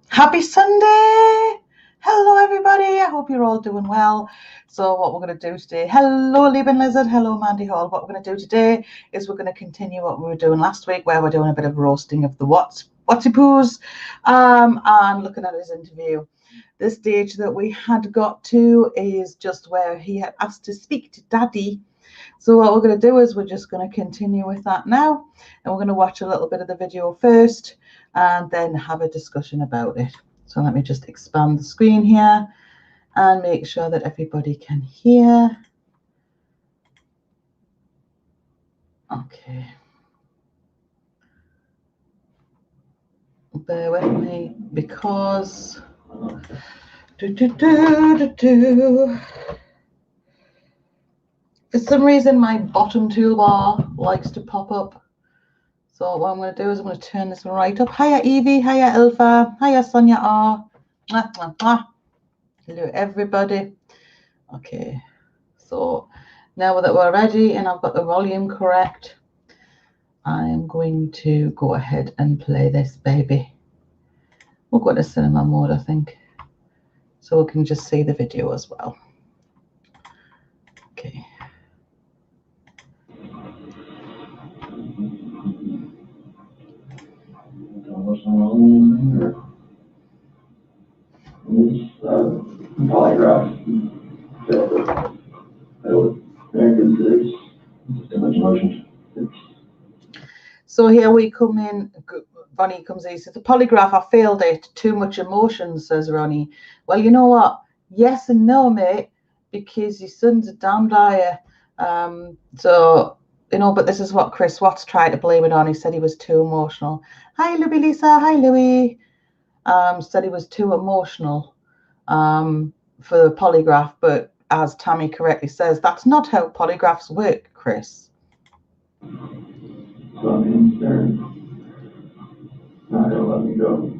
Happy Sunday! Hello everybody, I hope you're all doing well. So what we're going to do today, hello Lieben Lizard, hello Mandy Hall. What we're going to do today is we're going to continue what we were doing last week, where we're doing a bit of roasting of the Whatsy Poos and looking at his interview. The stage that we had got to is just where he had asked to speak to Daddy. So what we're going to do is we're just going to continue with that now, and we're going to watch a little bit of the video first and then have a discussion about it. So let me just expand the screen here and make sure that everybody can hear. Okay. Bear with me because for some reason my bottom toolbar likes to pop up. So what I'm going to do is I'm going to turn this one right up. Hiya Evie, hiya Ilfa, hiya Sonia R. Hello everybody. Okay, so now that we're ready and I've got the volume correct, I'm going to go ahead and play this baby. We'll go to cinema mode, I think, so we can just see the video as well. Okay. Polygraph. So here we come in. Ronnie comes in. He says, "The polygraph, I failed it. Too much emotion," says Ronnie. Well, you know what? Yes and no, mate, because your son's a damn liar. So, you know, but this is what Chris Watts tried to blame it on. He said he was too emotional. Hi, Louie Lisa. Hi, Louie. Said he was too emotional for the polygraph, but as Tammy correctly says, that's not how polygraphs work, Chris. So I mean, they're not gonna let me go.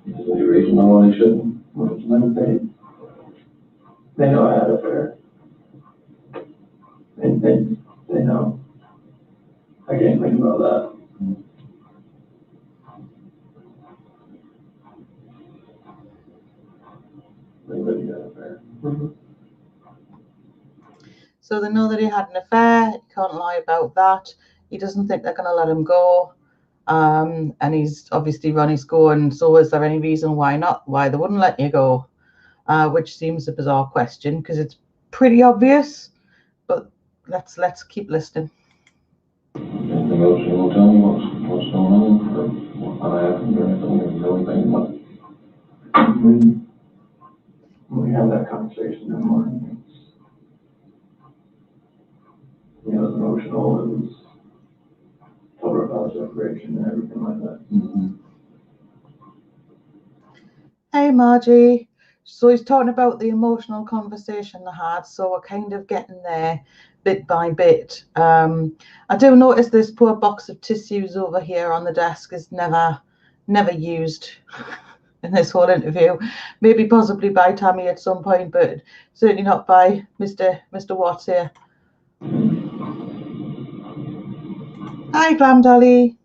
Is there any reason why they shouldn't? Well, it's not paid. They know I had an affair. They know. I can't think about that. They really got an affair. So they know that he had an affair. He can't lie about that. He doesn't think they're going to let him go. And he's obviously Ronnie's going, so is there any reason why not? Why they wouldn't let you go? Which seems a bizarre question because it's pretty obvious. But let's keep listening. Anything else you want to tell me? What's going on? Or what happened or anything? Or really think about it? When we have that conversation in the morning, it's, you know, it's emotional. It was told her about separation and everything like that. Hey, Margie. So he's talking about the emotional conversation they had. So we're kind of getting there bit by bit. I do notice this poor box of tissues over here on the desk is never used in this whole interview. Maybe possibly by Tammy at some point, but certainly not by Mr. Watts here. Hi, Glam Dolly.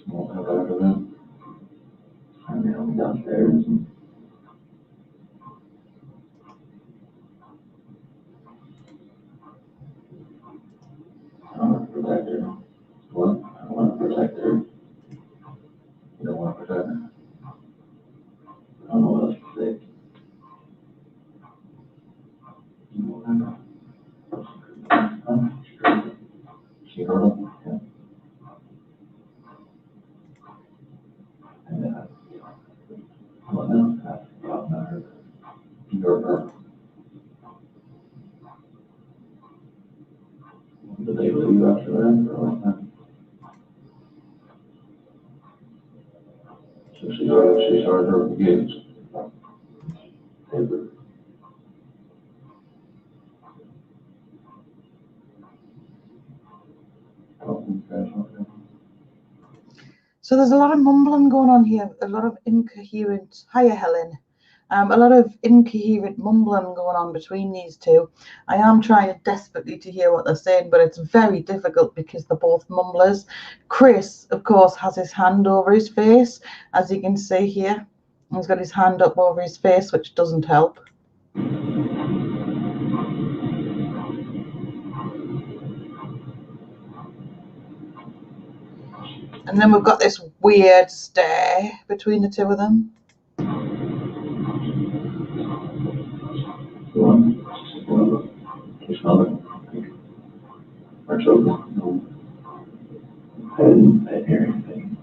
Won't have after that. I mean, I'll be downstairs and protect her. What? I want to protect her. You don't want to protect her? I don't know what else to say. She heard him? Yeah. And then what now? I heard. You heard her. Did they leave after that or what? So she started her games. So there's a lot of mumbling going on here, a lot of incoherent, hiya Helen, a lot of incoherent mumbling going on between these two. I am trying desperately to hear what they're saying, but it's very difficult because they're both mumblers. Chris, of course, has his hand over his face, as you can see here. He's got his hand up over his face, which doesn't help. And then we've got this weird stare between the two of them. I didn't hear anything.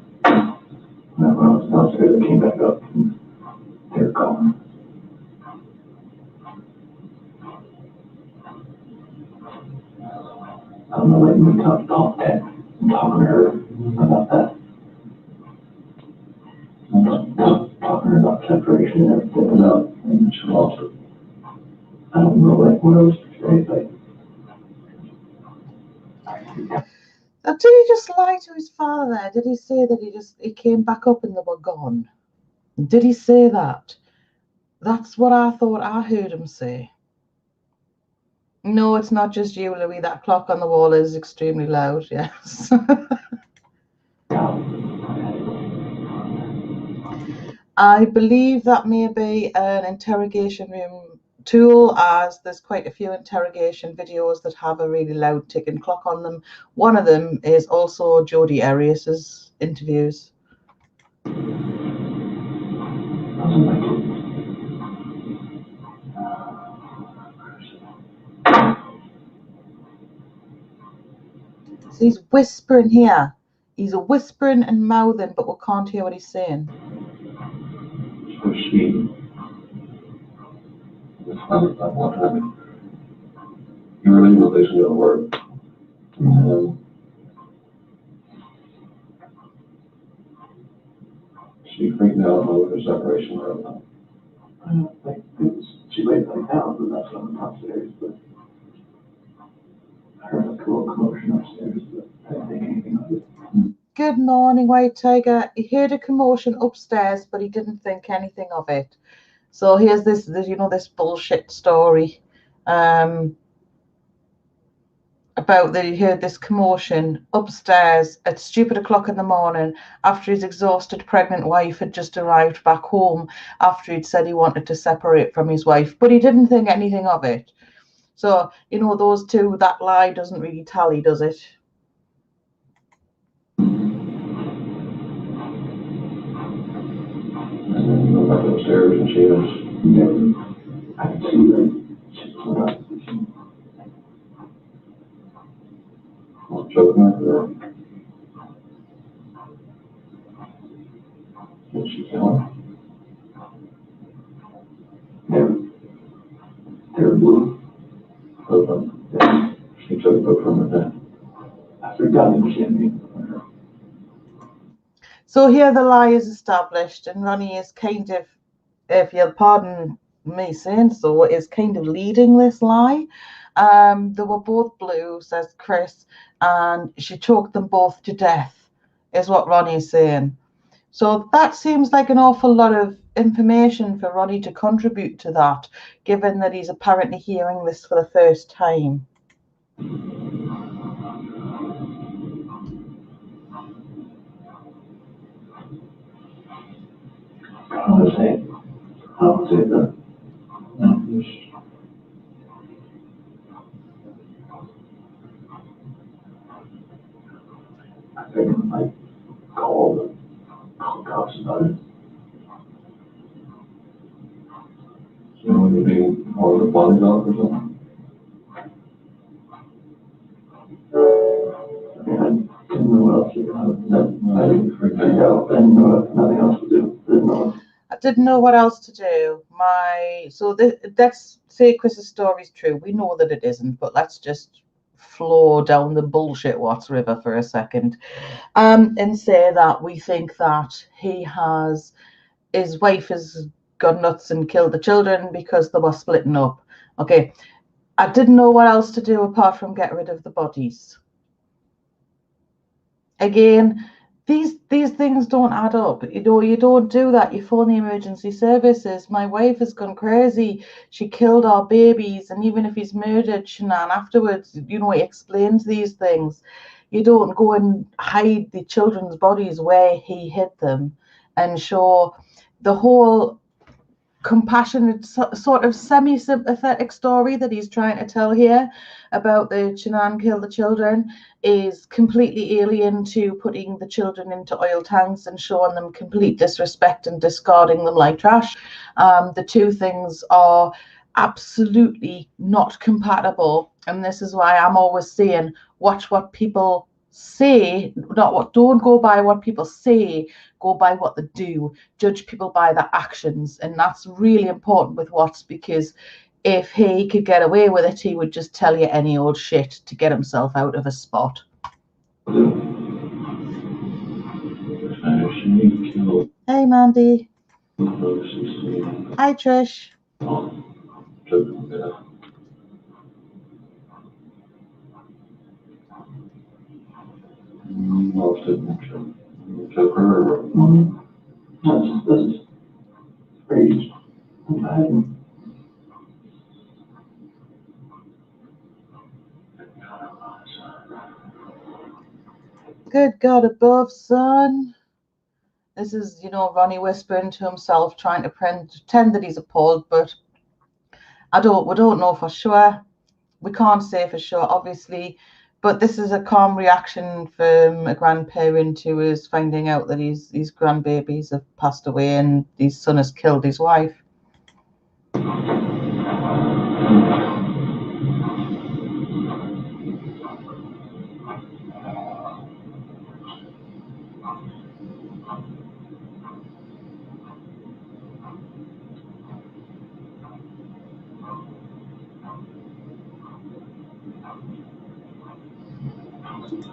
When I was downstairs, I came back up and they were calling. I don't know, letting me talk that and talking to her about that. Talking to her about separation and everything about, and she also, I don't know, like what I was saying, like. Now, did he just lie to his father there? Did he say that he came back up and they were gone? Did he say that? That's what I thought I heard him say. No, it's not just you, Louis. That clock on the wall is extremely loud, yes. I believe that may be an interrogation room tool, as there's quite a few interrogation videos that have a really loud ticking clock on them. One of them is also Jodi Arias's interviews. So he's whispering here. He's whispering and mouthing, but we can't hear what he's saying. You really will listen to the word. She freaked out over the separation room. I don't think it was, she laid like down, but that's on upstairs, but I heard a cool commotion upstairs, but I didn't think anything of it. Good morning, White Tiger. He heard a commotion upstairs, but he didn't think anything of it. So here's this this bullshit story about that he heard this commotion upstairs at stupid o'clock in the morning after his exhausted pregnant wife had just arrived back home after he'd said he wanted to separate from his wife, but he didn't think anything of it. So, those two, that lie doesn't really tally, does it? And then back upstairs and she was never, I could see that she was not. Was choking her. Did she kill her? They're blue. She took it from her then. After God and she had me. So here the lie is established, and Ronnie is kind of, if you'll pardon me saying so, is kind of leading this lie. They were both blue, says Chris, and she choked them both to death, is what Ronnie's saying. So that seems like an awful lot of information for Ronnie to contribute to that, given that he's apparently hearing this for the first time. How was it? I figured I call the cops about it. So would they call the body off or something? I didn't know what else to do. I didn't figure out. I didn't know nothing else to do. I didn't know what else to do. Let's say Chris's story is true. We know that it isn't, but let's just flow down the bullshit Watts River for a second, and say that we think that his wife has gone nuts and killed the children because they were splitting up. Okay, I didn't know what else to do apart from get rid of the bodies. Again, these things don't add up. You don't do that. You phone the emergency services. My wife has gone crazy. She killed our babies, and even if he's murdered Shanann afterwards, he explains these things. You don't go and hide the children's bodies where he hid them and show the whole compassionate, sort of semi-sympathetic story that he's trying to tell here about the Shanann killed the children is completely alien to putting the children into oil tanks and showing them complete disrespect and discarding them like trash. The two things are absolutely not compatible, and this is why I'm always saying watch what people say, don't go by what people say, go by what they do. Judge people by their actions, and that's really important with Watts, because if he could get away with it, he would just tell you any old shit to get himself out of a spot. Hey Mandy. Hi Trish. That's crazy. Good God above, son. This is, Ronnie whispering to himself, trying to pretend that he's appalled, but we don't know for sure. We can't say for sure, obviously, but this is a calm reaction from a grandparent who is finding out that his grandbabies have passed away and his son has killed his wife.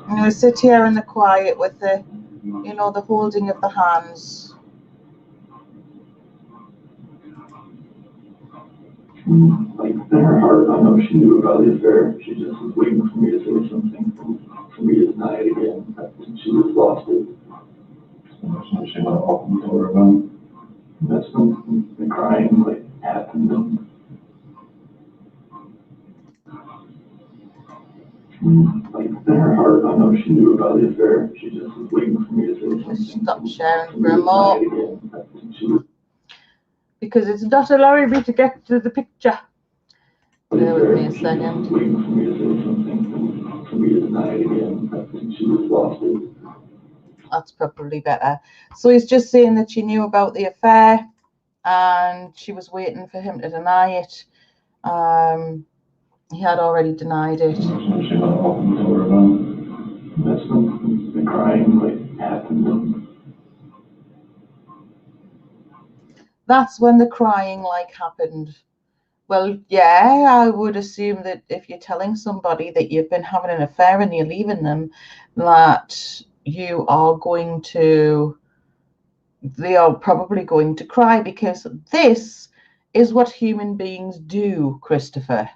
I'm going to sit here in the quiet with the holding of the hands. Like, in her heart, I know she knew about the affair. She just was waiting for me to say something, for me to deny it again. She just lost it. So she went off and told her about it. That's when the crying, happened. Like, in her heart, I know she knew about the affair. She just was waiting for me to say something. Stop sharing for a moment. Because it's not allowing me to get to the picture. Bear with me a second. That's probably better. So he's just saying that she knew about the affair and she was waiting for him to deny it. He had already denied it. That's when the crying happened. That's when the crying happened. Well, yeah, I would assume that if you're telling somebody that you've been having an affair and you're leaving them, that they are probably going to cry, because this is what human beings do, Christopher.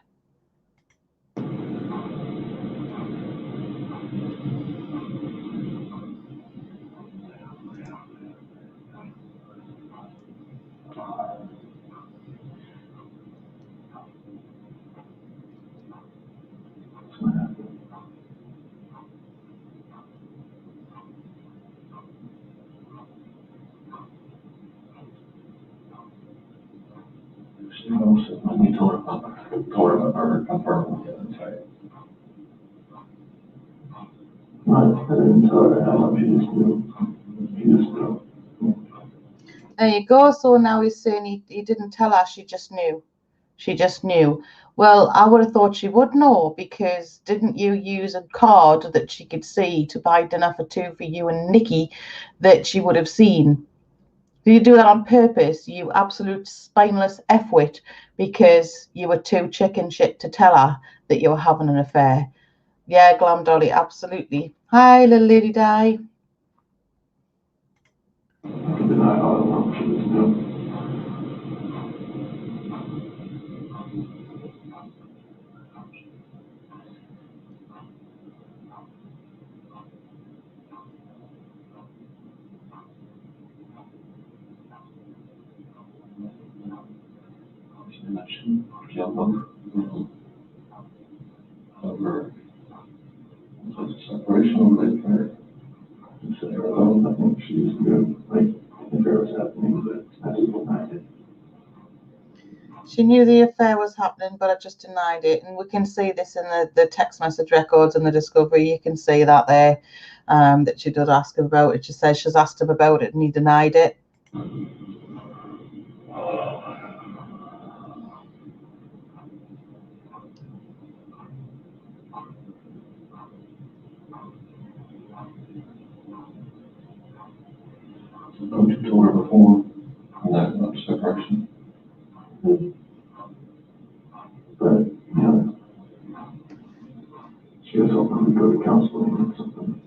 She knows that when we told her about her confirmed with the inside. Right, I didn't tell her how much he just knew. He just knew. There you go. So now he's saying he didn't tell her, she just knew. She just knew. Well, I would have thought she would know, because didn't you use a card that she could see to buy dinner for two for you and Nikki that she would have seen? Do you do that on purpose, you absolute spineless F-wit, because you were too chicken shit to tell her that you were having an affair? Yeah, Glam Dolly, absolutely. Hi, little lady Di. I can deny all I want, she just knew. She mentioned Jumbo. Over the separation with her. She said her alone, I think she just knew, like, the affair was happening, but I just denied it. She knew the affair was happening, but I just denied it. And we can see this in the text message records and the discovery. You can see that there, that she did ask him about it. She says she's asked him about it and he denied it. Don't you told her before that about separation? But, you know, she was hoping to go to counseling or something.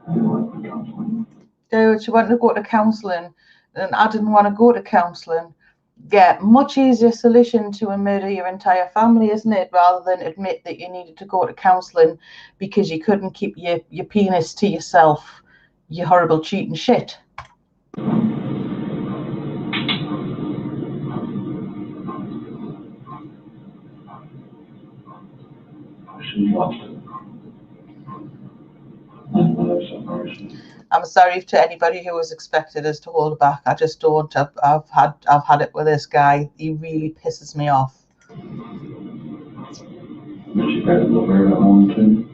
I didn't want the counseling. Dude, she wanted to go to counselling, and I didn't want to go to counselling. Yeah, much easier solution to murder your entire family, isn't it? Rather than admit that you needed to go to counselling because you couldn't keep your penis to yourself, you horrible cheating shit. She lost it. And when there's separation. I'm sorry to anybody who was expected us to hold back. I just don't. I've had it with this guy. He really pisses me off. But she had a little bear at home too.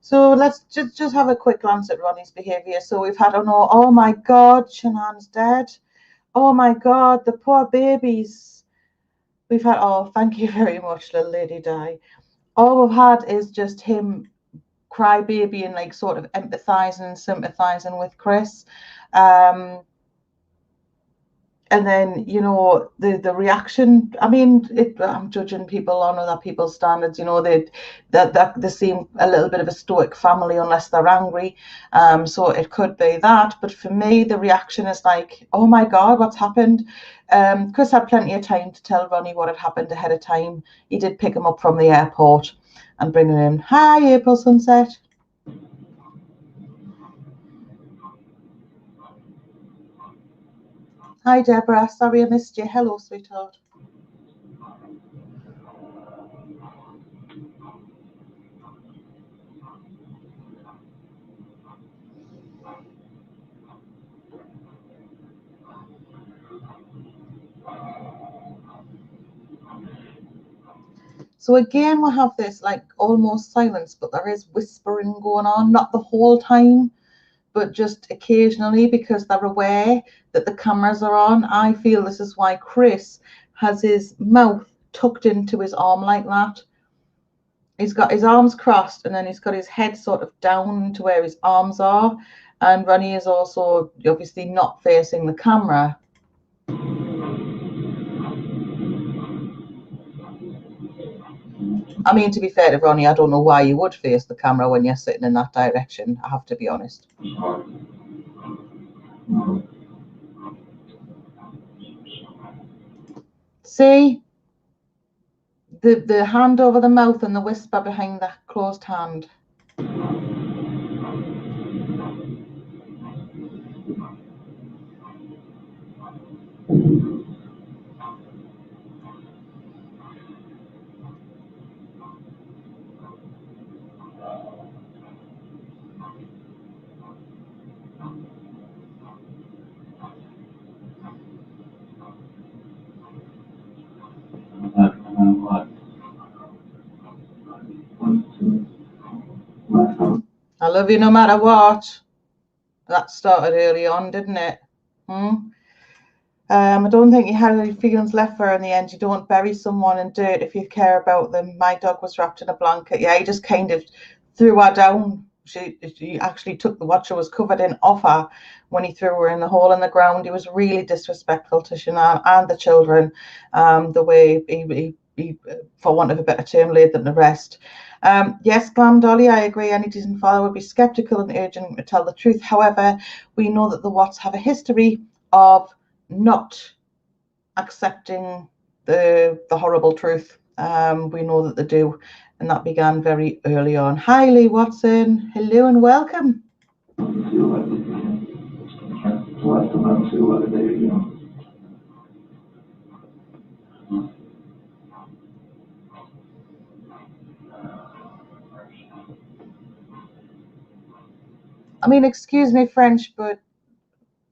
So let's just have a quick glance at Ronnie's behaviour. So we've had, oh my God, Shanann's dead. Oh my God, the poor babies. We've had, oh, thank you very much, little lady Di. All we've had is just him cry baby and like sort of empathising and sympathising with Chris. And then, the reaction, I mean, I'm judging people on other people's standards. They seem a little bit of a stoic family unless they're angry. So it could be that. But for me, the reaction is like, oh my God, what's happened? Chris had plenty of time to tell Ronnie what had happened ahead of time. He did pick him up from the airport and bring him in. Hi, April Sunset. Hi, Deborah. Sorry I missed you. Hello, sweetheart. So again, we have this like almost silence, but there is whispering going on, not the whole time, but just occasionally, because they're aware that the cameras are on. I feel this is why Chris has his mouth tucked into his arm like that. He's got his arms crossed and then he's got his head sort of down to where his arms are. And Ronnie is also obviously not facing the camera. I mean, to be fair to Ronnie, I don't know why you would face the camera when you're sitting in that direction. I have to be honest. See? The hand over the mouth and the whisper behind the closed hand. love you no matter what. That started early on, didn't it? I don't think you had any feelings left for her in the end. You don't bury someone in dirt if you care about them. My dog was wrapped in a blanket. Yeah, he just kind of threw her down. She actually took what she was covered in off her when he threw her in the hole in the ground. He was really disrespectful to Shanann and the children, the way he, for want of a better term, laid them to rest. Yes, Glam Dolly, I agree. Any decent father would be sceptical and urging to tell the truth. However, we know that the Watts have a history of not accepting the horrible truth. We know that they do, and that began very early on. Hi, Lee Watson. Hello and welcome. I mean, excuse me, French, but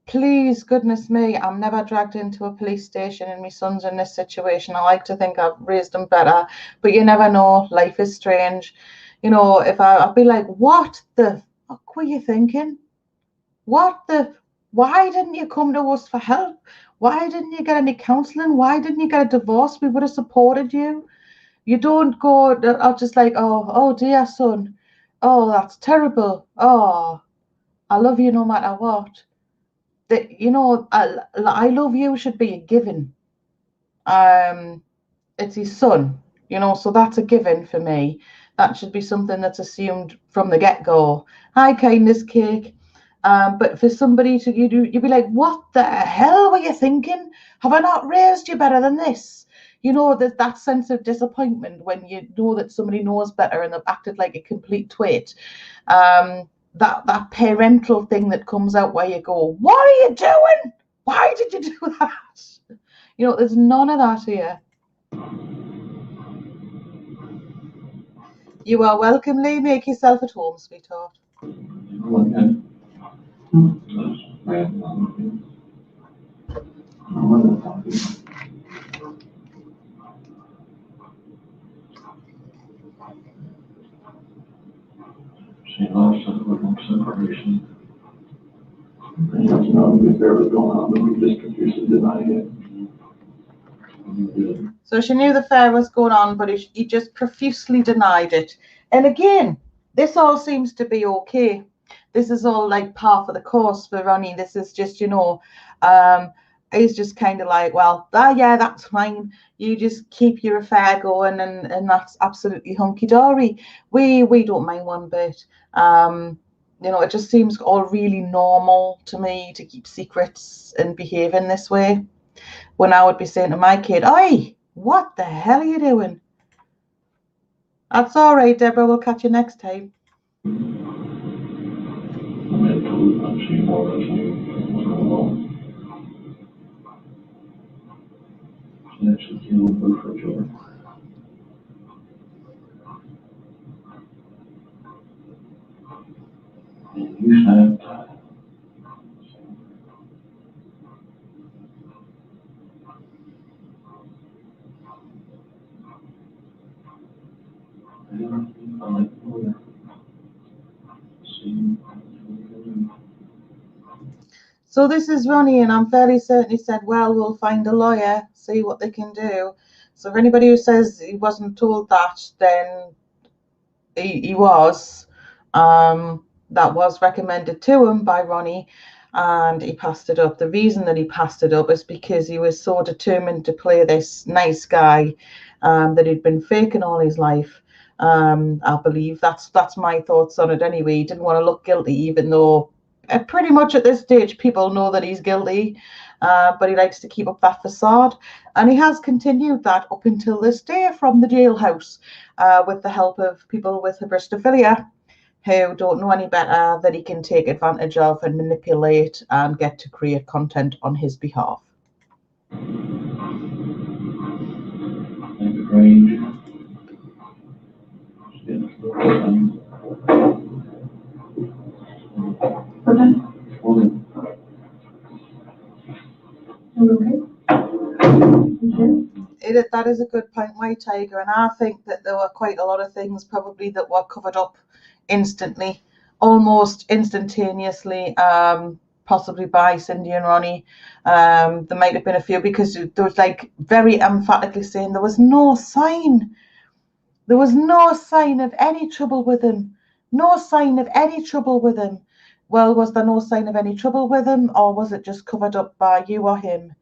please, goodness me, I'm never dragged into a police station and my son's in this situation. I like to think I've raised him better, but you never know. Life is strange. You know, if I'd be like, what the fuck were you thinking? Why didn't you come to us for help? Why didn't you get any counselling? Why didn't you get a divorce? We would have supported you. You don't go, I'm just like, oh dear, son. Oh, that's terrible. Oh, I love you no matter what. You know, I love you should be a given. It's his son, you know, so that's a given for me. That should be something that's assumed from the get-go. Hi, kindness cake. But for somebody to you'd be like, what the hell were you thinking? Have I not raised you better than this? You know, that sense of disappointment when you know that somebody knows better and they've acted like a complete twit. That parental thing that comes out where you go, what are you doing? Why did you do that? You know, there's none of that here. You are welcome, Lee. Make yourself at home, sweetheart. She lost us with separation. And you know, the affair was going on, but we just confused and denied it. So she knew the affair was going on, but he just profusely denied it. And again, this all seems to be okay. This is all like par for the course for Ronnie. This is just, you know, he's just kind of like, well, yeah, that's fine. You just keep your affair going, and that's absolutely hunky dory. We don't mind one bit. You know, it just seems all really normal to me to keep secrets and behave in this way. When I would be saying to my kid, "Oi, what the hell are you doing?" That's all right, Deborah. We'll catch you next time. You said So this is Ronnie, and I'm fairly certain he said, well, we'll find a lawyer, see what they can do. So for anybody who says he wasn't told that, then he was. That was recommended to him by Ronnie, and he passed it up. The reason that he passed it up is because he was so determined to play this nice guy that he'd been faking all his life. I believe that's my thoughts on it anyway. He didn't want to look guilty, even though pretty much at this stage people know that he's guilty, but he likes to keep up that facade, and he has continued that up until this day from the jailhouse, with the help of people with hybristophilia who don't know any better, that he can take advantage of and manipulate and get to create content on his behalf. That is a good point, White Tiger, and I think that there were quite a lot of things probably that were covered up instantly almost instantaneously, possibly by Cindy and Ronnie. There might have been a few, because there was like very emphatically saying there was no sign. There was no sign of any trouble with him. No sign of any trouble with him. Well, was there no sign of any trouble with him, or was it just covered up by you or him?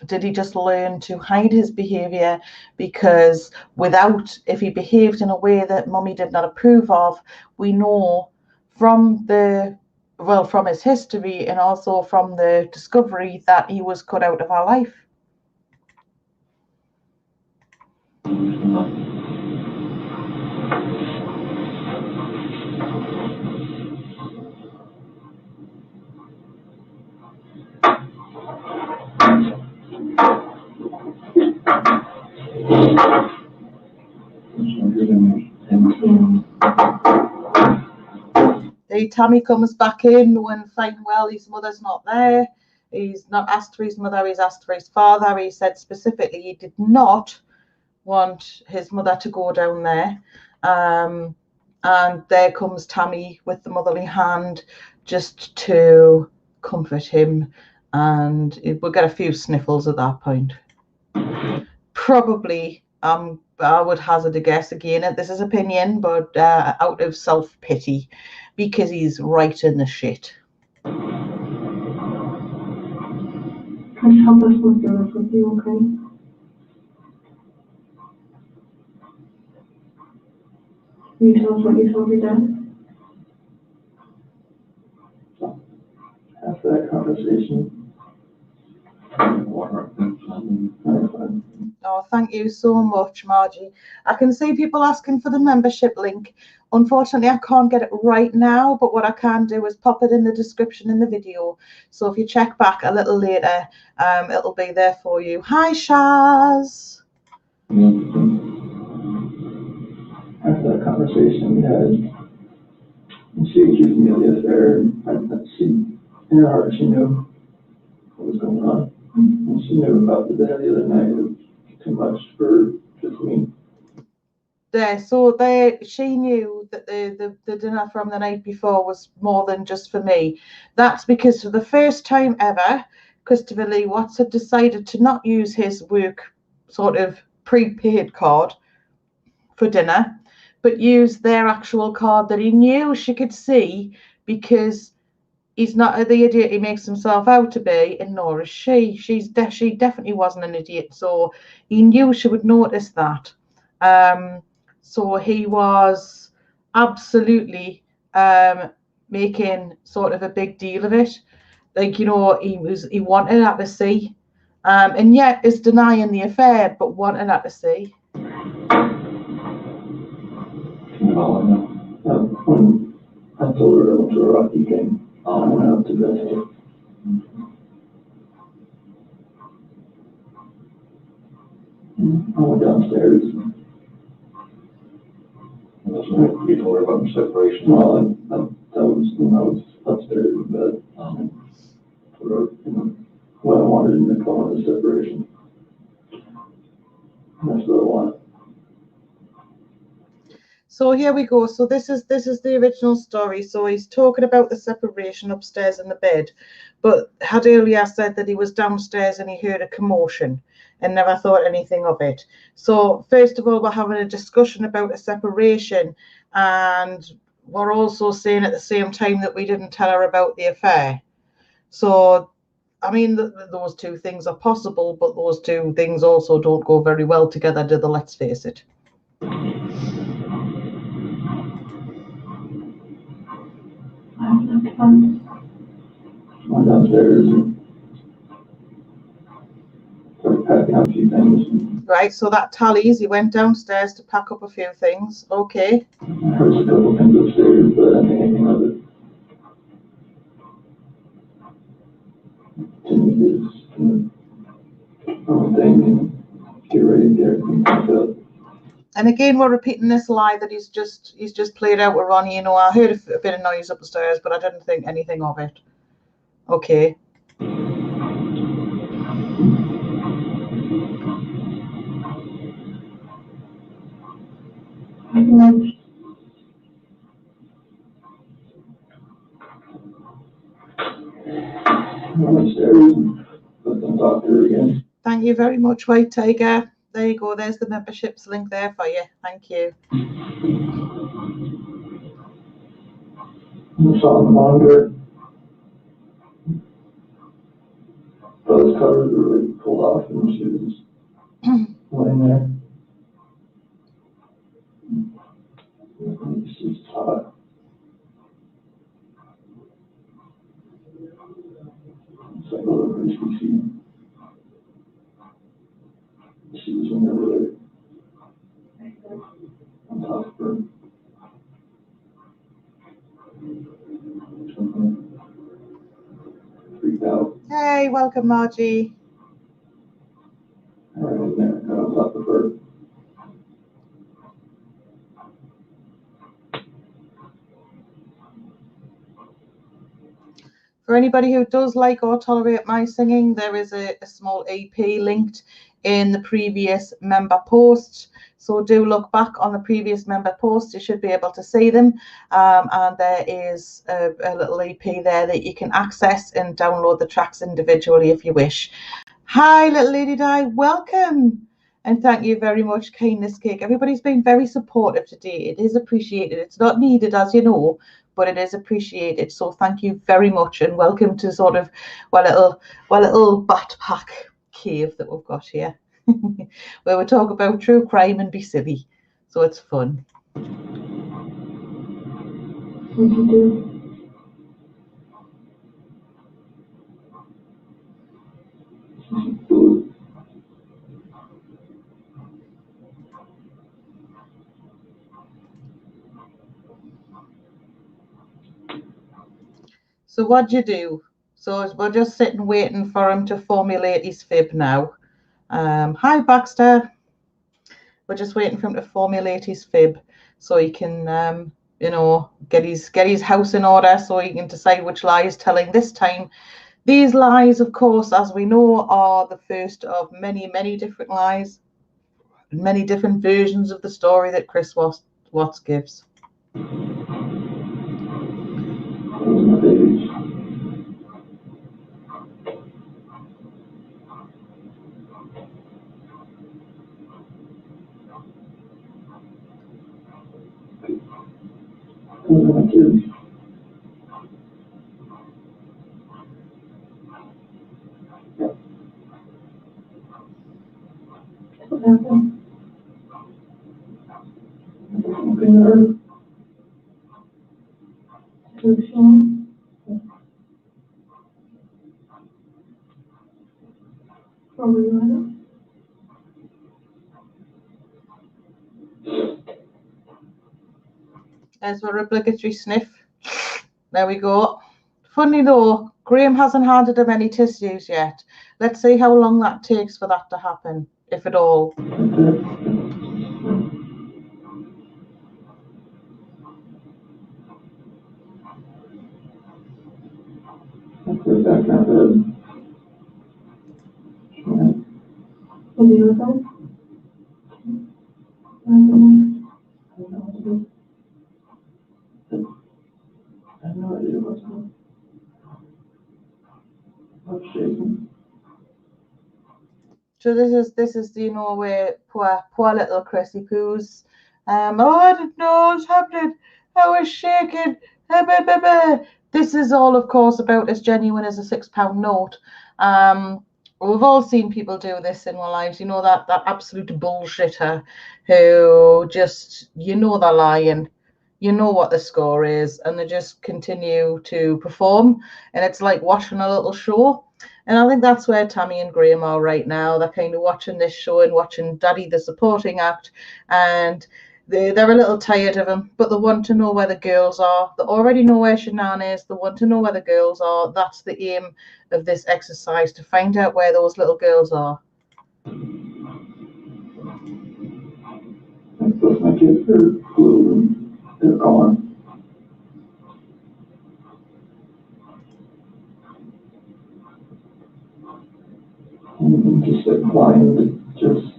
Did he just learn to hide his behaviour? Because if he behaved in a way that Mummy did not approve of, we know from from his history and also from the discovery that he was cut out of our life. Tammy comes back in knowing fine well his mother's not there. He's not asked for his mother, he's asked for his father. He said specifically he did not want his mother to go down there. And there comes Tammy with the motherly hand just to comfort him. And we'll get a few sniffles at that point. Probably, I would hazard a guess again, this is opinion, but out of self-pity, because he's right in the shit. Can you help us with you, okay? Can you tell us what you told your dad? After that conversation. Oh, thank you so much, Margie. I can see people asking for the membership link. Unfortunately, I can't get it right now, but what I can do is pop it in the description in the video. So if you check back a little later, it'll be there for you. Hi, Shaz. After that conversation we had, and she accused me of the affair, and she, in her heart, she knew what was going on. And she knew about the dad the other night. It was too much for just me. She knew that the dinner from the night before was more than just for me. That's because for the first time ever, Christopher Lee Watts had decided to not use his work sort of prepaid card for dinner, but use their actual card that he knew she could see, because he's not the idiot he makes himself out to be, and nor is she. She definitely wasn't an idiot, so he knew she would notice that. So he was absolutely making sort of a big deal of it. Like, he wanted her to see, and yet is denying the affair, but wanted her to see. When I told her I went to a Rocky game, I went out to bed. I went downstairs. You told her about the separation? Well, that was when I was upstairs in bed. Told her, what I wanted in the call of the separation. That's what I wanted. So here we go. So this is the original story. So he's talking about the separation upstairs in the bed, but had earlier said that he was downstairs and he heard a commotion and never thought anything of it. So first of all, we're having a discussion about a separation, and we're also saying at the same time that we didn't tell her about the affair. So I mean, those two things are possible, but those two things also don't go very well together, do they? Let's face it. Went downstairs and started packing up a few things. Right, so that tallies. He went downstairs to pack up a few things. Okay. I heard a couple things upstairs, but I didn't think anything of it. Timmy did his own thing and get ready to get everything packed up. And again, we're repeating this lie that he's just played out with Ronnie. I heard a bit of noise upstairs, but I didn't think anything of it. Okay. Thank you very much, White Tiger. There you go. There's the memberships link there for you. Thank you. I saw the monitor. Those covers were really pulled off and she was laying there. She's hot. It's like a little crispy scene. She was in there with her on top of her. Freaked out. Hey, welcome, Margie. Right in there, got on top of her. For anybody who does like or tolerate my singing, there is a small EP linked in the previous member post. So do look back on the previous member post. You should be able to see them. And there is a little EP there that you can access and download the tracks individually if you wish. Hi, little Lady Di. Welcome. And thank you very much, Kindness Cake. Everybody's been very supportive today. It is appreciated. It's not needed, as you know, but it is appreciated. So thank you very much, and welcome to sort of our little backpack cave that we've got here, where we talk about true crime and be silly. So it's fun. What'd you do? So what'd you do? So we're just sitting waiting for him to formulate his fib now. Hi, Baxter. We're just waiting for him to formulate his fib so he can, you know, get his house in order so he can decide which lie he's telling this time. These lies, of course, as we know, are the first of many, many different lies, many different versions of the story that Chris Watts gives. Those are my kids. What happened? Something hurt. Too strong. Probably right. There's our obligatory sniff. There we go. Funny though, Graham hasn't handed him any tissues yet. Let's see how long that takes for that to happen, if at all. So this is you know where poor little Chrissy poos. Oh, I didn't know what was happening. I was shaking. This is all, of course, about as genuine as a £6 note. We've all seen people do this in our lives. You know, that absolute bullshitter who just, you know, they're lying. You know what the score is, and they just continue to perform. And it's like watching a little show. And I think that's where Tammy and Graham are right now. They're kind of watching this show and watching Daddy, the supporting act, and they're a little tired of him, but they want to know where the girls are. They already know where Shanann is. They want to know where the girls are. That's the aim of this exercise, to find out where those little girls are. Because my kids are blue and they're gone. I'm just like blind, just,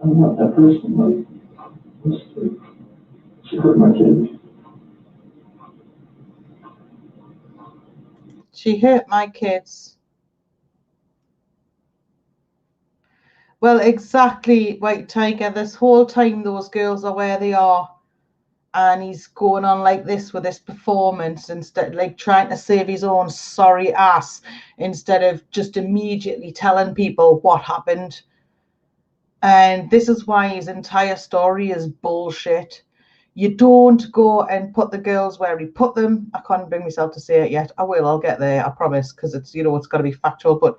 I'm not that person, like, just like, she hurt my kids. She hurt my kids. Well, exactly, right, Tiger. This whole time those girls are where they are, and he's going on like this with this performance instead, like trying to save his own sorry ass instead of just immediately telling people what happened. And this is why his entire story is bullshit. You don't go and put the girls where he put them. I can't bring myself to say it yet. I will. I'll get there. I promise, because it's it's got to be factual. But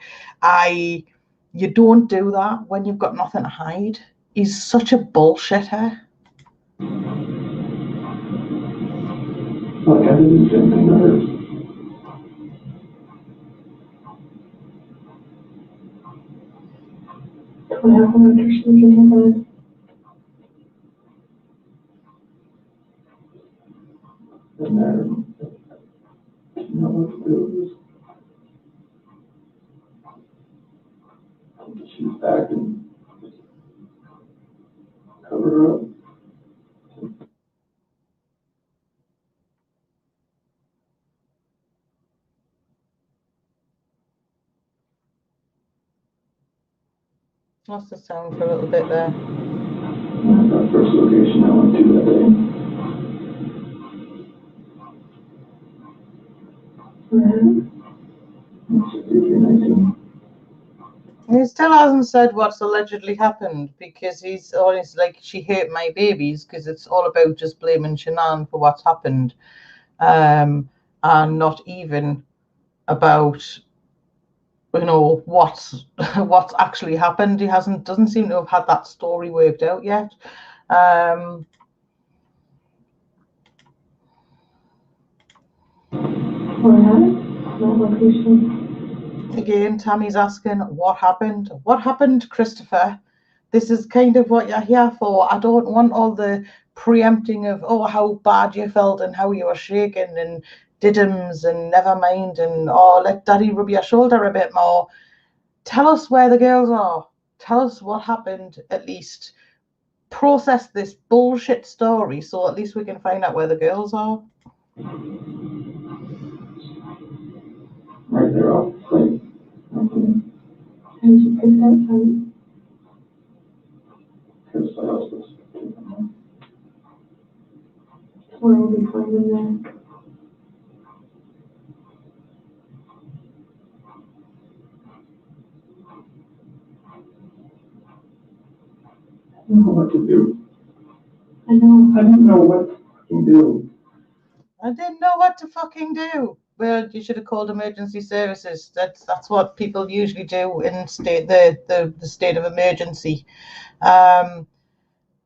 you don't do that when you've got nothing to hide. He's such a bullshitter. Like I did the same thing to her. What happened after she was in her bed? Doesn't matter. You know what to do. She's back and cover her up. Lost the sound for a little bit there. That's our first location I went to that day. He still hasn't said what's allegedly happened, because he's always like, she hurt my babies, because it's all about just blaming Shanann for what's happened, and not even about what's what's actually happened. He doesn't seem to have had that story worked out yet. Again, Tammy's asking, what happened? What happened, Christopher? This is kind of what you're here for. I don't want all the preempting of, oh, how bad you felt and how you were shaking and diddums and never mind and, oh, let daddy rub your shoulder a bit more. Tell us where the girls are. Tell us what happened, at least. Process this bullshit story so at least we can find out where the girls are. Right there off the plate. Okay. And she picked that time. Because I was supposed to take them home. Where will we find them there? I don't know what to do. I didn't know what to fucking do. I didn't know what to fucking do. Well, you should have called emergency services. That's what people usually do in the state of emergency.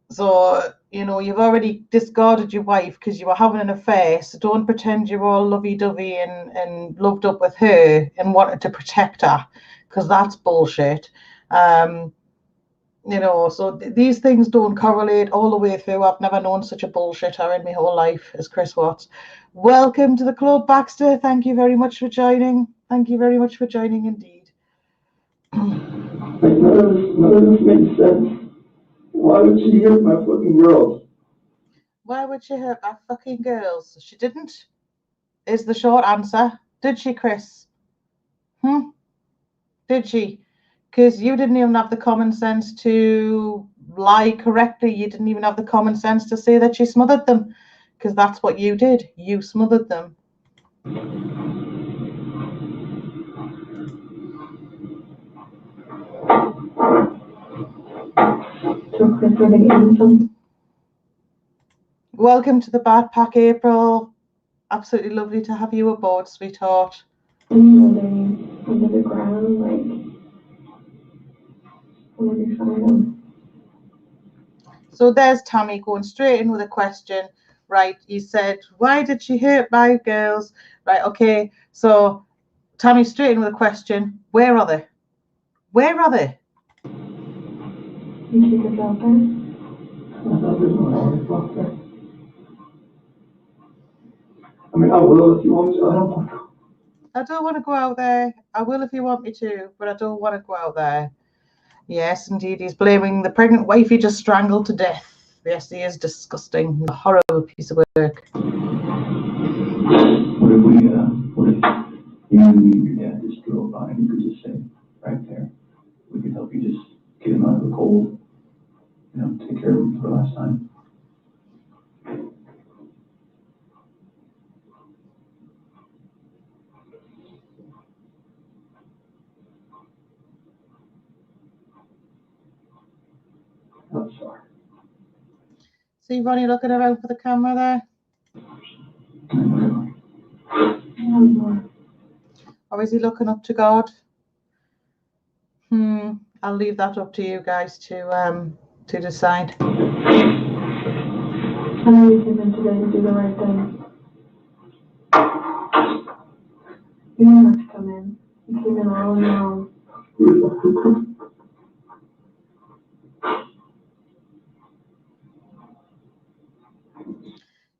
So you've already discarded your wife because you were having an affair. So don't pretend you're all lovey-dovey and loved up with her and wanted to protect her, because that's bullshit. So these things don't correlate all the way through. I've never known such a bullshitter in my whole life as Chris Watts. Welcome to the club, Baxter. Thank you very much for joining. Thank you very much for joining indeed. None of this makes sense. Why would she hurt my fucking girls? Why would she hurt my fucking girls? She didn't, is the short answer. Did she, Chris? Did she? Because you didn't even have the common sense to lie correctly. You didn't even have the common sense to say that she smothered them, because that's what you did. You smothered them. Welcome to the backpack, April. Absolutely lovely to have you aboard, sweetheart. Under the ground, like, where do you find them? So there's Tammy going straight in with a question. Right, he said, why did she hurt my girls? Right, okay, so Tammy straight in with a question. Where are they? Where are they? You take us out there? I thought there's no already out there. I mean, I will if you want to. I don't want to. I don't want to go out there. I will if you want me to, but I don't want to go out there. Yes, indeed, he's blaming the pregnant wife he just strangled to death. Yes, he is disgusting. A horrible piece of work. What if you and your dad just drove by and you could just say, right there, we could help you just get him out cold. Take care of him for the last time. I'm sorry. See Ronnie looking around for the camera there? Or is he looking up to God? I'll leave that up to you guys to decide. I know you came in today to do the right thing. You didn't have to come in. You came in all on your own.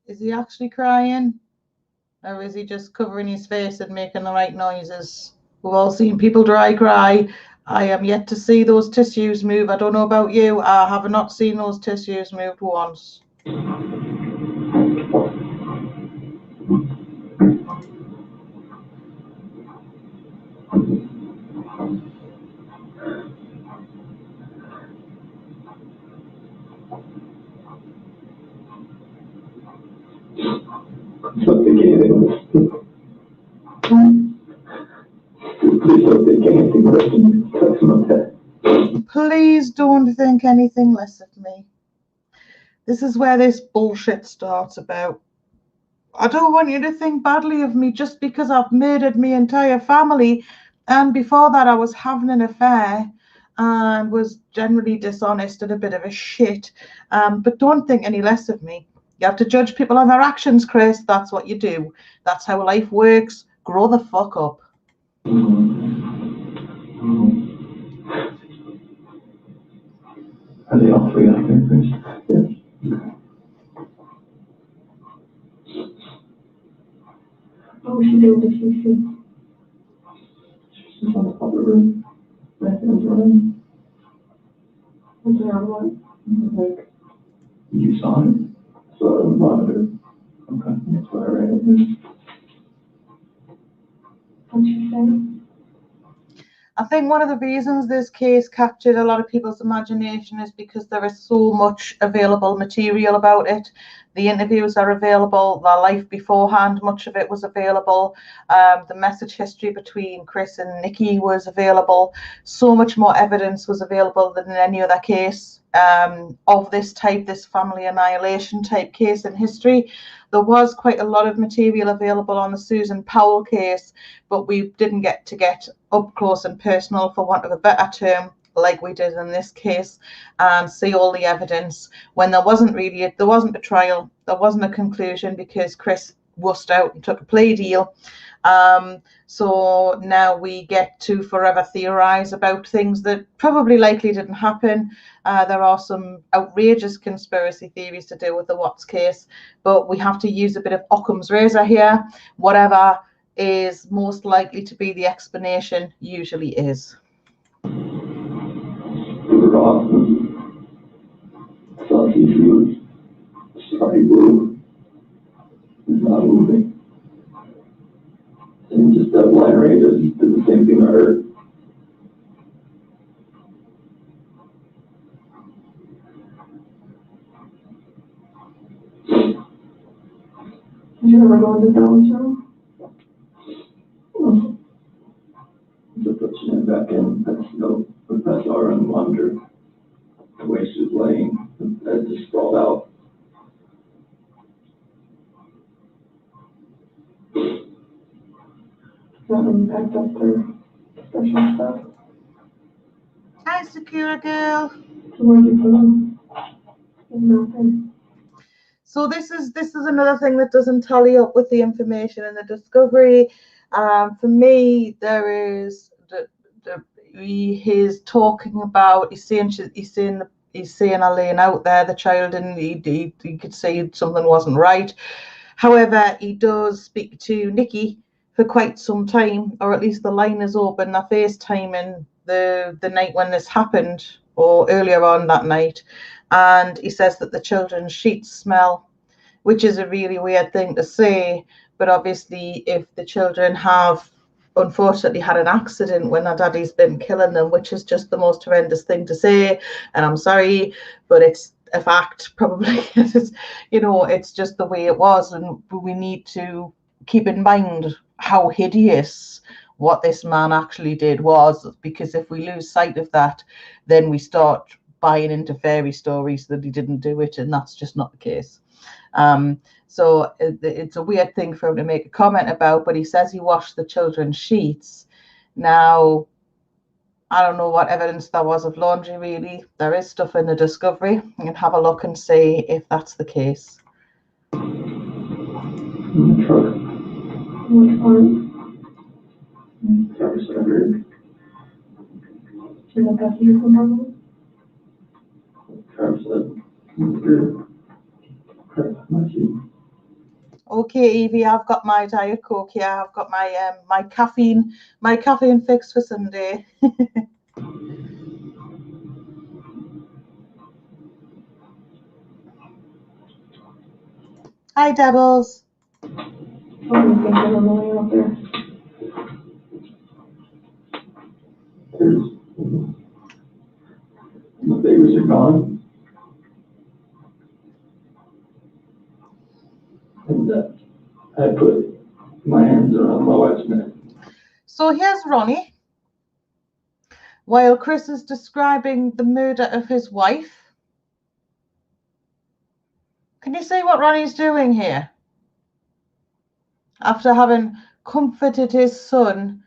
Is he actually crying? Or is he just covering his face and making the right noises? We've all seen people dry cry. I am yet to see those tissues move. I don't know about you. I have not seen those tissues moved once. Please don't think anything of this. Please don't think anything of this. Touch my pet. Please don't think anything less of me. This is where this bullshit starts about. I don't want you to think badly of me just because I've murdered my entire family. And before that, I was having an affair and was generally dishonest and a bit of a shit. But don't think any less of me. You have to judge people on their actions, Chris. That's what you do. That's how life works. Grow the fuck up. Are they all three out there, Chris? Yes. What was she doing to Fifi? She's on the other room. My hands are running. What's around what? Like, you saw it? Saw it on the monitor. Okay, that's what I read it. What'd she say? I think one of the reasons this case captured a lot of people's imagination is because there is so much available material about it. The interviews are available, their life beforehand, much of it was available. The message history between Chris and Nikki was available. So much more evidence was available than in any other case of this type, this family annihilation type case in history. There was quite a lot of material available on the Susan Powell case, but we didn't get up close and personal, for want of a better term, like we did in this case, and see all the evidence when there wasn't a trial, there wasn't a conclusion, because Chris wussed out and took a plea deal. So now we get to forever theorize about things that probably likely didn't happen. There are some outrageous conspiracy theories to do with the Watts case, but we have to use a bit of Occam's razor here. Whatever is most likely to be the explanation usually is. Saucy shoes. Sorry, blue. It's not moving. And just that blind ray did the same thing I heard. Did you ever go into Bill's room? Just pushing it back in. That's our on the monitor. The way she was laying, that just sprawled out. That when you packed up their special stuff? Hi, Sakura girl. So where'd you put them? Nothing. So this is another thing that doesn't tally up with the information in the discovery. For me, there is he's talking about he's saying her laying out there, the child, and he could see something wasn't right. However, he does speak to Nikki for quite some time, or at least the line is open. They're FaceTiming the night when this happened, or earlier on that night, and he says that the children's sheets smell, which is a really weird thing to say. But obviously, if the children have unfortunately had an accident when her daddy's been killing them, which is just the most horrendous thing to say. And I'm sorry, but it's a fact, probably. It's just the way it was. And we need to keep in mind how hideous what this man actually did was, because if we lose sight of that, then we start buying into fairy stories that he didn't do it, and that's just not the case. So it's a weird thing for him to make a comment about, but he says he washed the children's sheets. Now, I don't know what evidence there was of laundry, really. There is stuff in the discovery. You can have a look and see if that's the case. Truck. Which one? Travis Center. In the passenger compartment? Travis said, Okay, Evie, I've got my Diet Coke here. I've got my my caffeine fix for Sunday. Hi, Devils. I'm thinking on the way out there. The babies are gone. And I put my hands around my wife's neck. So here's Ronnie. While Chris is describing the murder of his wife. Can you see what Ronnie's doing here? After having comforted his son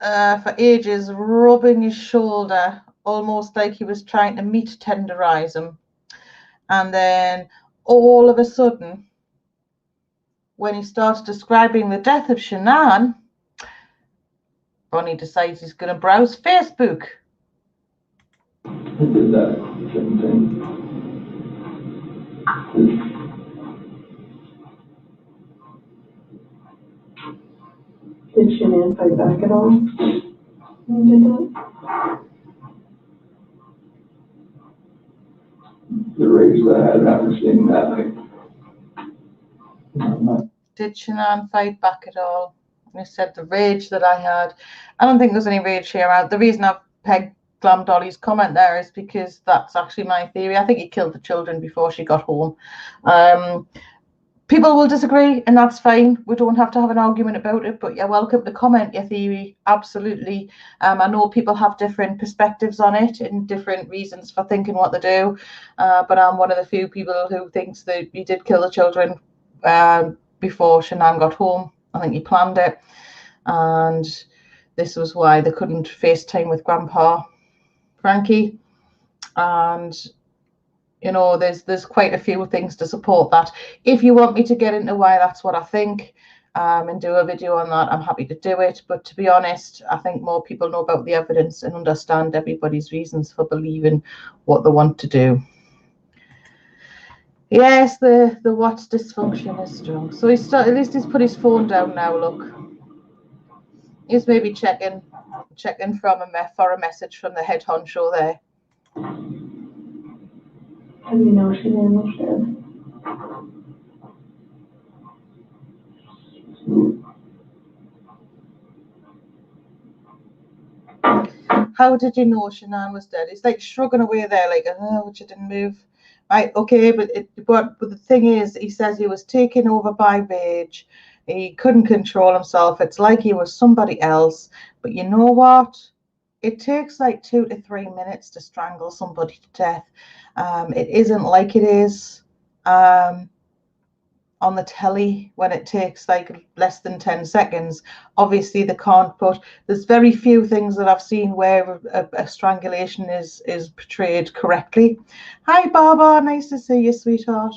for ages, rubbing his shoulder, almost like he was trying to meat tenderize him. And then all of a sudden, when he starts describing the death of Shanann, Ronnie decides he's going to browse Facebook. I did that same thing. Did Shanann fight back at all? When you did that? The rage that I had after seeing that, Did Shanann fight back at all? And he said the rage that I had. I don't think there's any rage here. The reason I've pegged Glam Dolly's comment there is because that's actually my theory. I think he killed the children before she got home. People will disagree, and that's fine. We don't have to have an argument about it, but you're welcome to comment your theory. Absolutely. I know people have different perspectives on it and different reasons for thinking what they do, but I'm one of the few people who thinks that he did kill the children before Shanann got home. I think he planned it, and this was why they couldn't FaceTime with Grandpa Frankie. And there's quite a few things to support that. If you want me to get into why that's what I think and do a video on that, I'm happy to do it. But to be honest, I think more people know about the evidence and understand everybody's reasons for believing what they want to do. Yes, the watch dysfunction is strong. So at least he's put his phone down now. Look, he's maybe checking for a message from the head honcho there. How do you know Shanann was dead? How did you know Shanann was dead? It's like shrugging away there, like, oh, she didn't move. Right, okay, but the thing is, he says he was taken over by rage. He couldn't control himself. It's like he was somebody else. But you know what? It takes like 2 to 3 minutes to strangle somebody to death. It isn't like it is on the telly when it takes like less than 10 seconds. Obviously they can't, but there's very few things that I've seen where a strangulation is portrayed correctly. Hi Barbara, nice to see you, sweetheart.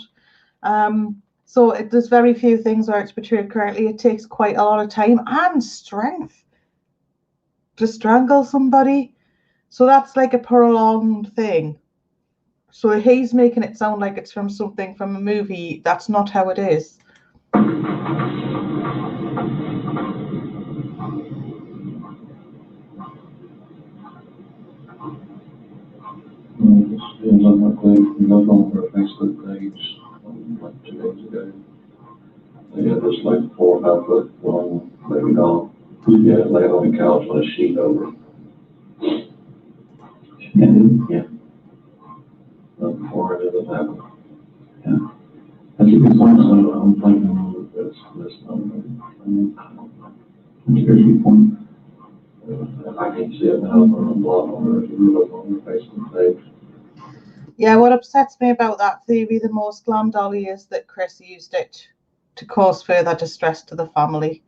So there's very few things where it's portrayed correctly. It takes quite a lot of time and strength to strangle somebody, so that's like a prolonged thing. So he's making it sound like it's from something from a movie. That's not how it is. Depends on how quick you look on her Facebook page like 2 days ago. They had this like 4 or 5 foot long baby doll Yeah, lay on the couch with a sheet over. Yeah. Before it ever happened. Yeah. That's a good point. I'm thinking this that's a good point. I can see it now from a blog on the Facebook page. Yeah, what upsets me about that theory the most, Glam Dolly, is that Chris used it to cause further distress to the family.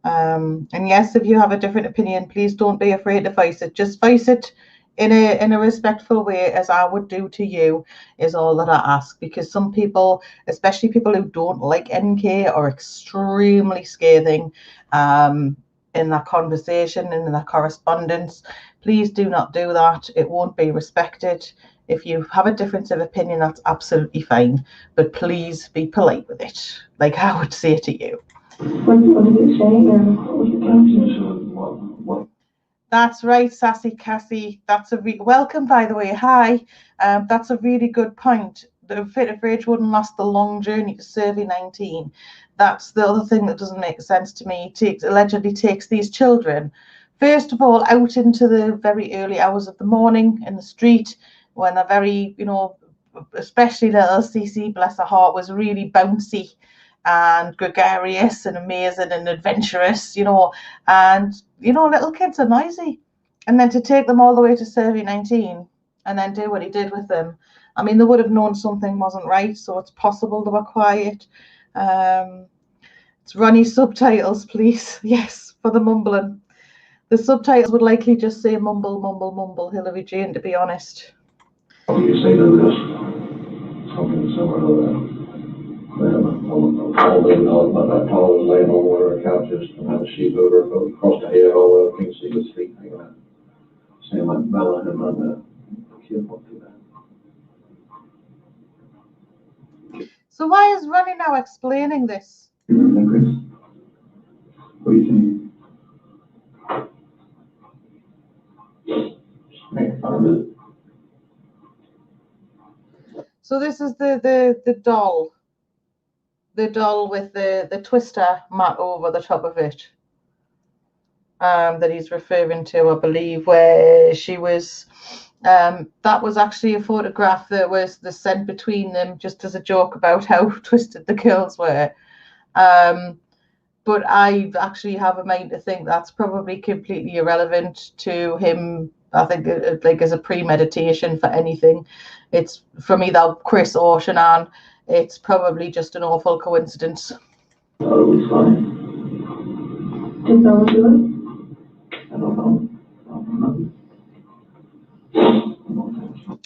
And yes, if you have a different opinion, please don't be afraid to voice it. Just voice it in a respectful way, as I would do to you, is all that I ask. Because some people, especially people who don't like NK, are extremely scathing in that conversation and in that correspondence. Please do not do that. It won't be respected. If you have a difference of opinion, that's absolutely fine. But please be polite with it, like I would say to you. What did it say, or what was the caption? That's right, Sassy Cassie. That's a welcome, by the way. Hi. That's a really good point. The Fit of Rage wouldn't last the long journey to Survey 19. That's the other thing that doesn't make sense to me. Allegedly takes these children, first of all, out into the very early hours of the morning in the street when they're very, especially little Cece, bless her heart, was really bouncy and gregarious and amazing and adventurous, and little kids are noisy. And then to take them all the way to Survey 19 and then do what he did with them. I mean, they would have known something wasn't right, so it's possible they were quiet. It's Ronnie subtitles, please. Yes, for the mumbling. The subtitles would likely just say mumble, mumble, mumble, Hillary Jane, to be honest. What do you say to this? Something similar to that. All they know about that tall was laying on one of our couches and had a sheet over across the head all the way up. You can see his feet hanging out. Saying like Bella had done that. The kid won't do that. So why is Ronnie now explaining this? You remember that, Chris? What do you think? Just make fun of it. So this is the doll. The doll with the twister mat over the top of it. That he's referring to, I believe, where she was. That was actually a photograph that was sent between them, just as a joke about how twisted the girls were. But I actually have a mind to think that's probably completely irrelevant to him. I think like as a premeditation for anything. It's from either Chris or Shanann. It's probably just an awful coincidence. Thought it was funny. Did Bella do it? I don't know.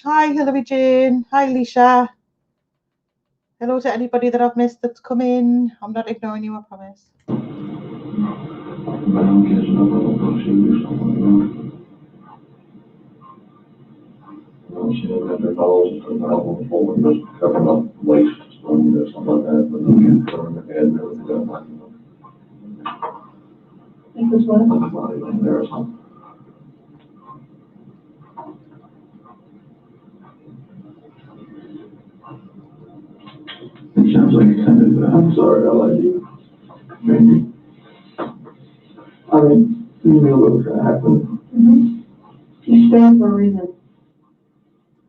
Hi, Hillary Jane. Hi, Leisha. Hello to anybody that I've missed that's come in. I'm not ignoring you, I promise. She didn't have their dolls and put them out on the floor and just covering up waste or something like that, but no can cover their head and everything else like that. It was what? Like a body laying there or something. It sounds like it kind of, I'm sorry, I lied to you. Maybe. I mean, you knew what was going to happen. Mm-hmm. You stand for a reason.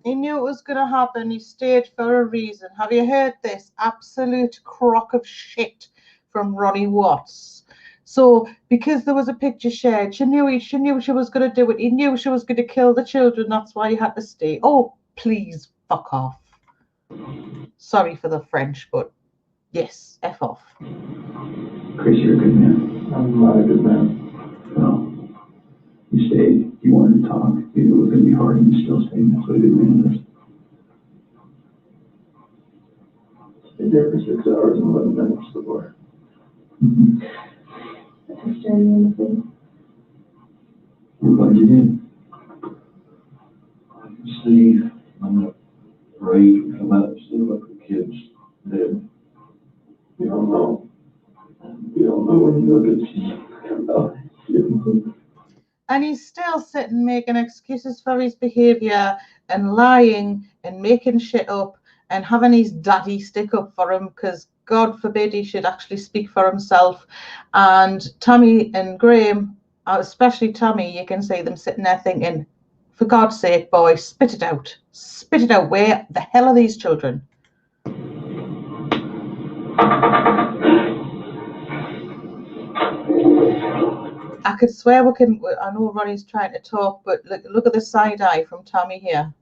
He knew it was going to happen. He stayed for a reason. Have you heard this? Absolute crock of shit from Ronnie Watts. So, because there was a picture shared, she knew she was going to do it. He knew she was going to kill the children. That's why he had to stay. Oh, please, fuck off. Sorry for the French, but yes, F off. Chris, you're a good man. I'm not a good man. No. You stayed. You wanted to talk. You knew it was going to be hard, and you still stayed. That's what a good man is. Stayed there for 6 hours and 11 minutes before. Mm-hmm. I stared you in the face. I'm glad you did. Steve, I'm not afraid to come out and see what the kids did. You don't know. You don't know when you look at Steve. And he's still sitting making excuses for his behaviour and lying and making shit up and having his daddy stick up for him because God forbid he should actually speak for himself. And Tammy and Graham, especially Tammy, you can see them sitting there thinking, for God's sake, boy, spit it out. Spit it out. Where the hell are these children? I could swear we can. I know Ronnie's trying to talk, but look at the side eye from Tammy here.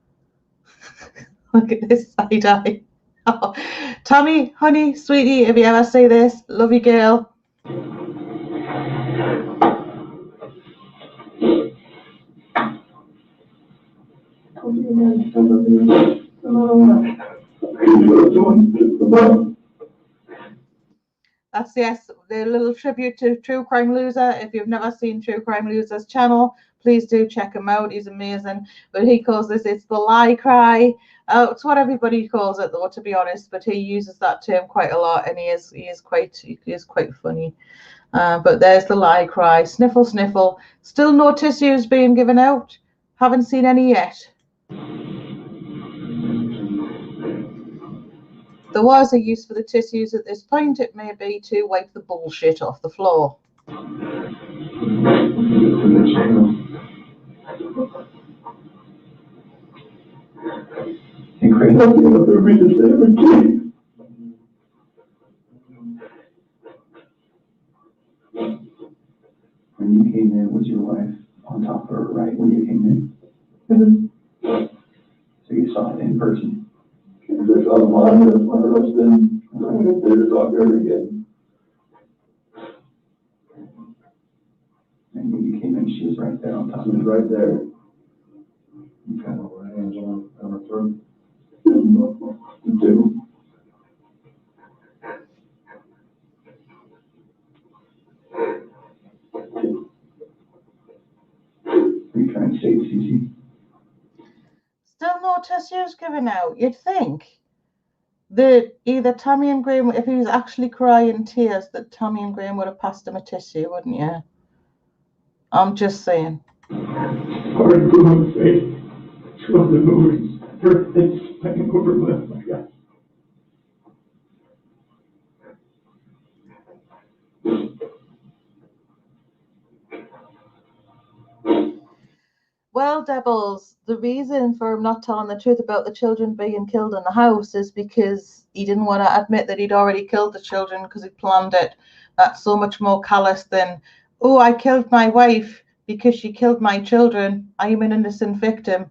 Look at this side eye. Oh, Tammy, honey, sweetie, if you ever see this, love you, girl. That's yes, the little tribute to True Crime Loser. If you've never seen True Crime Loser's channel, please do check him out. He's amazing. But he calls this, it's the lie cry. It's what everybody calls it, though, to be honest. But he uses that term quite a lot, and he is quite funny. But there's the lie cry. Sniffle, sniffle. Still no tissues being given out. Haven't seen any yet. There was a use for the tissues at this point. It may be to wipe the bullshit off the floor. When you came in, was your wife on top of her right when you came in? So you saw it in person? I saw the monitor when I rushed in. I went there to talk to her again. And when you came in, she was right there on top of me. Right there. Okay. Her hands on her throat. Two. Are you trying to save Cece? Still no tissues given out. You'd think that either Tammy and Graham, if he was actually crying tears, that Tammy and Graham would have passed him a tissue, wouldn't you? I'm just saying. Hard to my face. She wasn't moving. Her face hanging over my God. Well, Devils, the reason for him not telling the truth about the children being killed in the house is because he didn't want to admit that he'd already killed the children because he planned it. That's so much more callous than, oh, I killed my wife because she killed my children. I'm an innocent victim.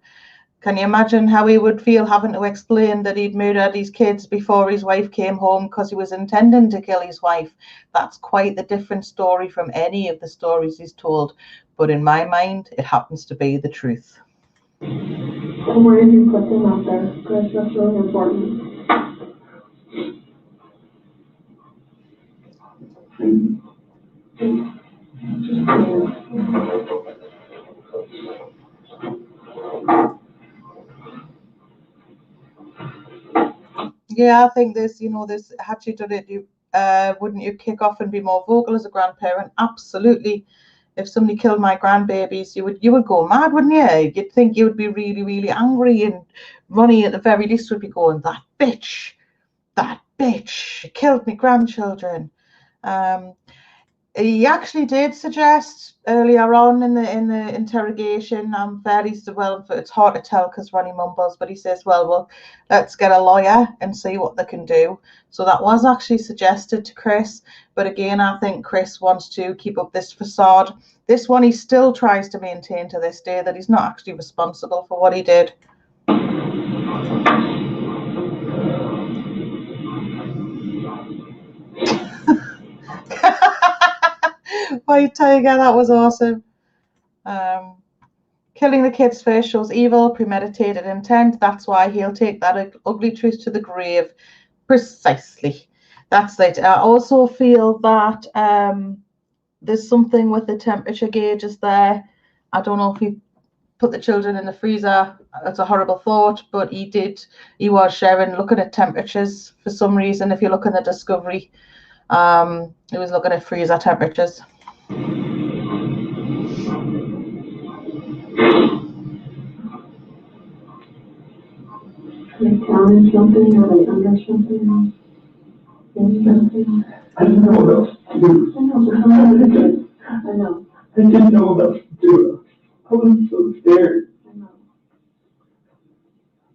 Can you imagine how he would feel having to explain that he'd murdered his kids before his wife came home because he was intending to kill his wife? That's quite the different story from any of the stories he's told. But in my mind, it happens to be the truth. And where did you put them out there? Because that's really important. Yeah, I think this, this, had you done it, wouldn't you kick off and be more vocal as a grandparent? Absolutely. If somebody killed my grandbabies, you would go mad, wouldn't you? You'd think you would be really, really angry, and Ronnie at the very least would be going, that bitch, she killed me grandchildren. He actually did suggest earlier on in the interrogation, I'm fairly well, it's hard to tell because Ronnie mumbles, but he says, well, let's get a lawyer and see what they can do. So that was actually suggested to Chris, but again, I think Chris wants to keep up this facade. This one, he still tries to maintain to this day that he's not actually responsible for what he did. White Tiger, that was awesome. Killing the kids first shows evil, premeditated intent. That's why he'll take that ugly truth to the grave. Precisely. That's it. I also feel that there's something with the temperature gauges there. I don't know if he put the children in the freezer. That's a horrible thought, but he was sharing, looking at temperatures for some reason. If you look in the Discovery, he was looking at freezer temperatures. Are they counting something? Are they under something? I didn't know what else to do. I know. I didn't know what else to do. I was so scared. I know.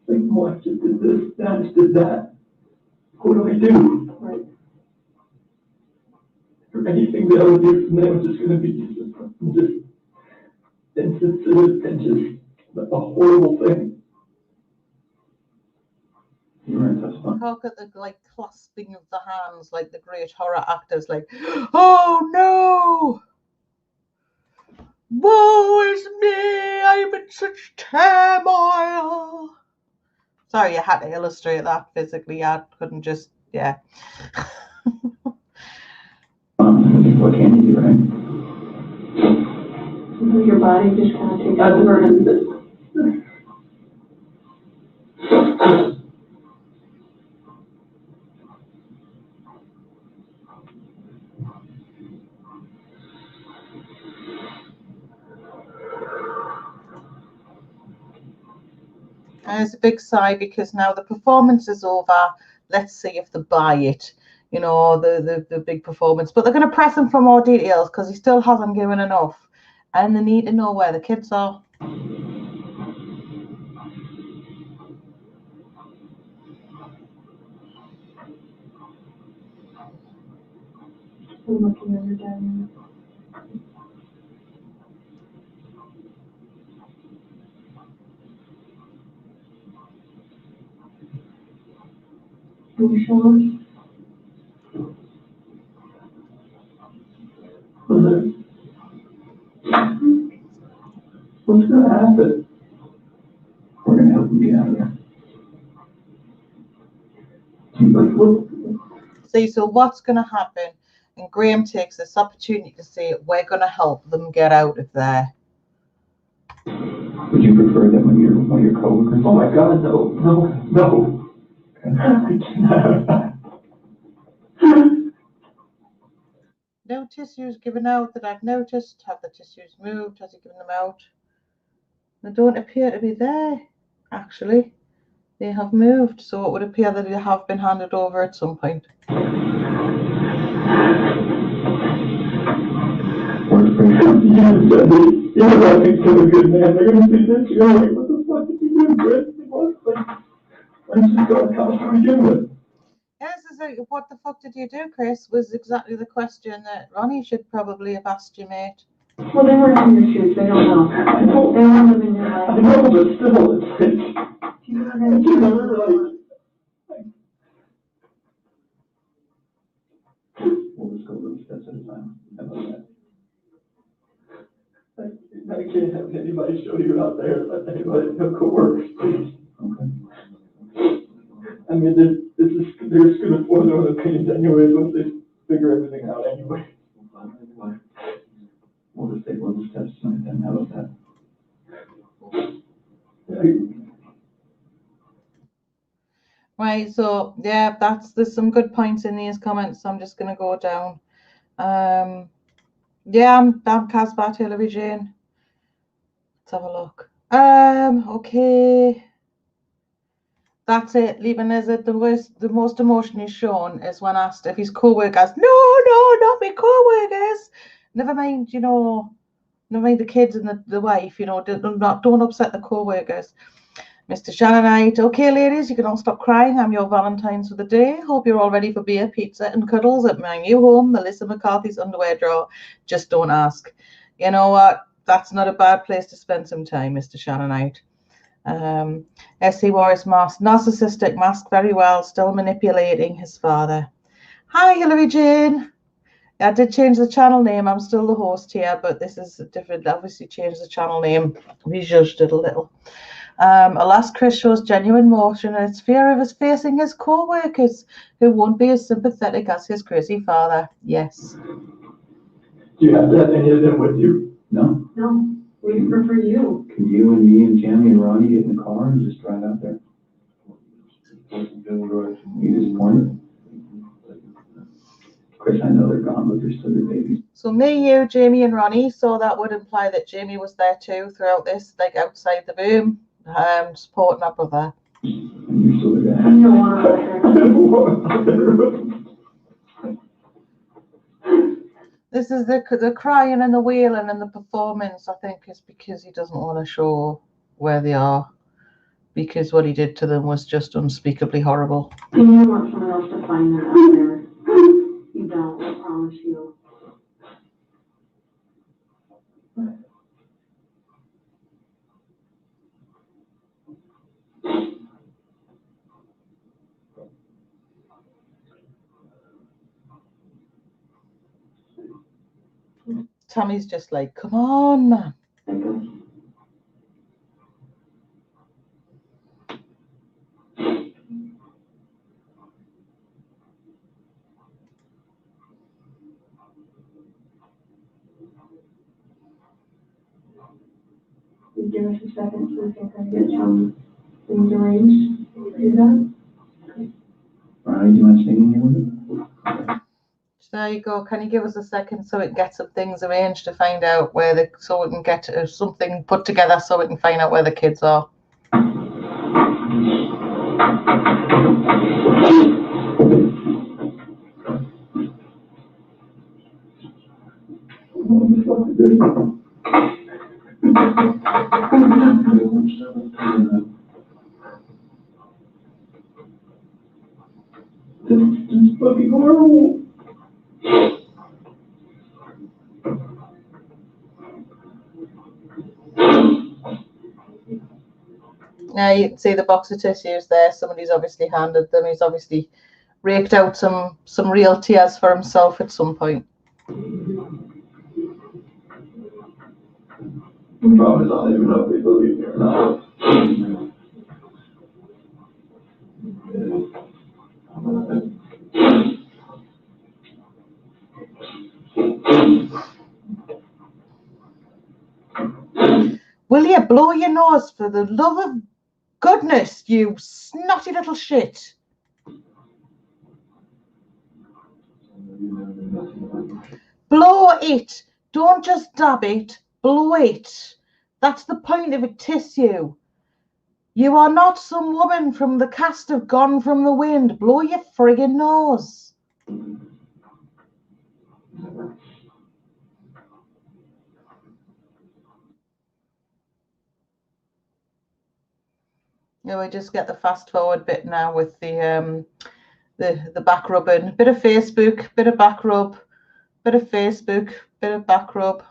Like, oh, I just did this, I just did that. What do I do? Right. Or anything that I would do from there was just going to be just insensitive and just a horrible thing. You're in touch spot. Talk at the like clasping of the hands, like the great horror actors, like, oh no! Woe is me! I'm in such turmoil. Sorry, I had to illustrate that physically. I couldn't just, yeah. What can you do, right? Your body just kind of takes over. There's a big sigh because now the performance is over. Let's see if they buy it. You know, the big performance. But they're going to press him for more details because he still hasn't given enough. And they need to know where the kids are. I'm looking at your dad. Are you sure? What's going to happen? We're going to help him get out of there. See, so what's going to happen? And Graham takes this opportunity to say, we're going to help them get out of there. Would you prefer that when your coworkers? Oh my God, no. I cannot. No tissues given out that I've noticed. Have the tissues moved? Has he given them out? They don't appear to be there, actually. They have moved, so it would appear that they have been handed over at some point. You're laughing so good, man. They're going to see this. You're like, what the fuck did you do, Chris? Why did you go to college to begin with? Yes, what the fuck did you do, Chris? Was exactly the question that Ronnie should probably have asked you, mate. Well, they weren't in your shoes. They don't know. I know. They weren't living your life. I know, but still, it's like, we'll just go little steps at a time. How about that? I can't have anybody show you out there, let anybody know co-workers, please. Okay. I mean, they're just going to form their own opinions anyways once they figure everything out anyway. We'll just take little steps tonight then. How about that? Right, so yeah, there's some good points in these comments, so I'm just going to go down. Yeah, I'm Casbah, Hillary Jane. Let's have a look. Okay. That's it. Leaving is it. The most emotion he's shown is when asked if his co-workers. No, not my co-workers. Never mind, never mind the kids and the wife. Don't upset the co-workers. Mr. Shannonite. Okay, ladies, you can all stop crying. I'm your Valentine's for the day. Hope you're all ready for beer, pizza, and cuddles at my new home, Melissa McCarthy's underwear drawer. Just don't ask. You know what? That's not a bad place to spend some time, Mr. Shannonite. S.C. Warris mask, narcissistic mask, very well, still manipulating his father. Hi, Hillary Jane. I did change the channel name. I'm still the host here, but this is different. Obviously, changed the channel name. We judged it a little. Alas, Chris shows genuine emotion and it's fear of his facing his co-workers who won't be as sympathetic as his crazy father. Yes. Do you have to have any of them with you? No. No. We prefer you. Can you and me and Jamie and Ronnie get in the car and just drive out there? You just point. Chris, I know they're gone, but they're still your babies. So me, you, Jamie, and Ronnie. So that would imply that Jamie was there too throughout this, like outside the room, supporting our brother. And you're still the guy. You don't want to. This is the crying and the wailing and the performance, I think, is because he doesn't want to show where they are, because what he did to them was just unspeakably horrible. You want someone else to find that out there. You don't, I promise you. Tammy's just like, come on, man. Give us a second so we can kind of get some things arranged. Can you do that? Ronnie, do you want to stay in here with me? There you go. Can you give us a second so we can get some things arranged to find out so we can get something put together so we can find out where the kids are. This is fucking horrible. Now you can see the box of tissues there. Somebody's obviously handed them. He's obviously raked out some real tears for himself at some point. The problem is I don't even know if they believe me or not. Will you blow your nose, for the love of goodness, you snotty little shit? Blow it. Don't just dab it. Blow it. That's the point of a tissue. You are not some woman from the cast of Gone from the Wind. Blow your friggin' nose. Yeah, we just get the fast forward bit now with the back rubbing. Bit of Facebook, bit of back rub, bit of Facebook, bit of back rub.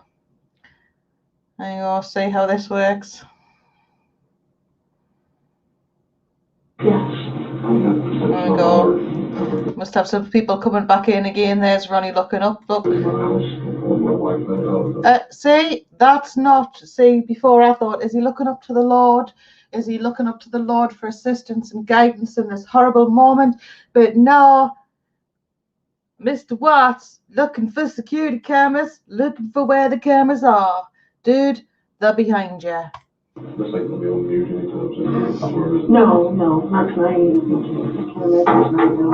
There you go. See how this works. Yeah. There we go. Must have some people coming back in again. There's Ronnie looking up. Look. See, that's not. See, before I thought, is he looking up to the Lord? Is he looking up to the Lord for assistance and guidance in this horrible moment? But no, Mr. Watts looking for security cameras, looking for where the cameras are. Dude, they're behind you. No, not tonight. I can't imagine tonight, no.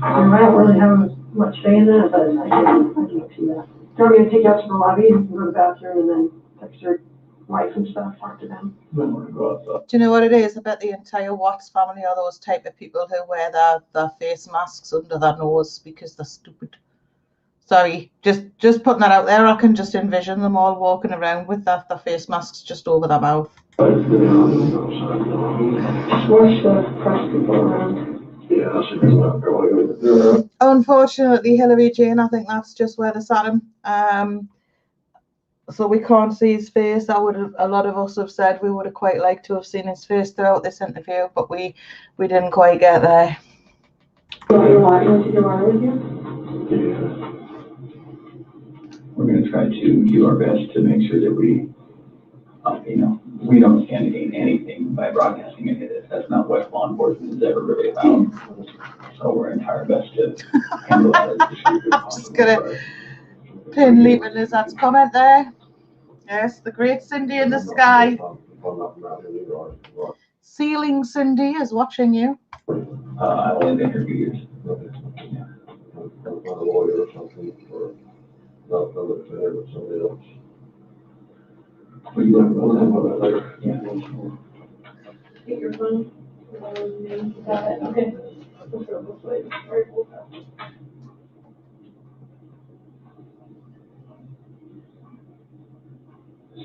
I don't really have much say in that, but I can't see that. So I'm gonna take you out to the lobby and go to the bathroom and then text your wife and stuff, talk to them. Do you know what it is? I bet the entire Watts family are those type of people who wear their face masks under their nose because they're stupid. Sorry, just putting that out there. I can just envision them all walking around with their face masks just over their mouth. Wash the press people around. Unfortunately, Hillary Jane, I think that's just where they sat him. So we can't see his face. A lot of us have said we would have quite liked to have seen his face throughout this interview, but we didn't quite get there. You want to take your water with you? Yeah. We're going to try to do our best to make sure that we don't stand to gain anything by broadcasting any of this. That's not what law enforcement is ever really about. So we're in our best to handle that as discreetly as possible. Just gonna pin Leaping Lizard's comment there. Yes, the great Cindy in the sky. Ceiling Cindy is watching you. I only interview years. Yeah. Get your phone. Okay.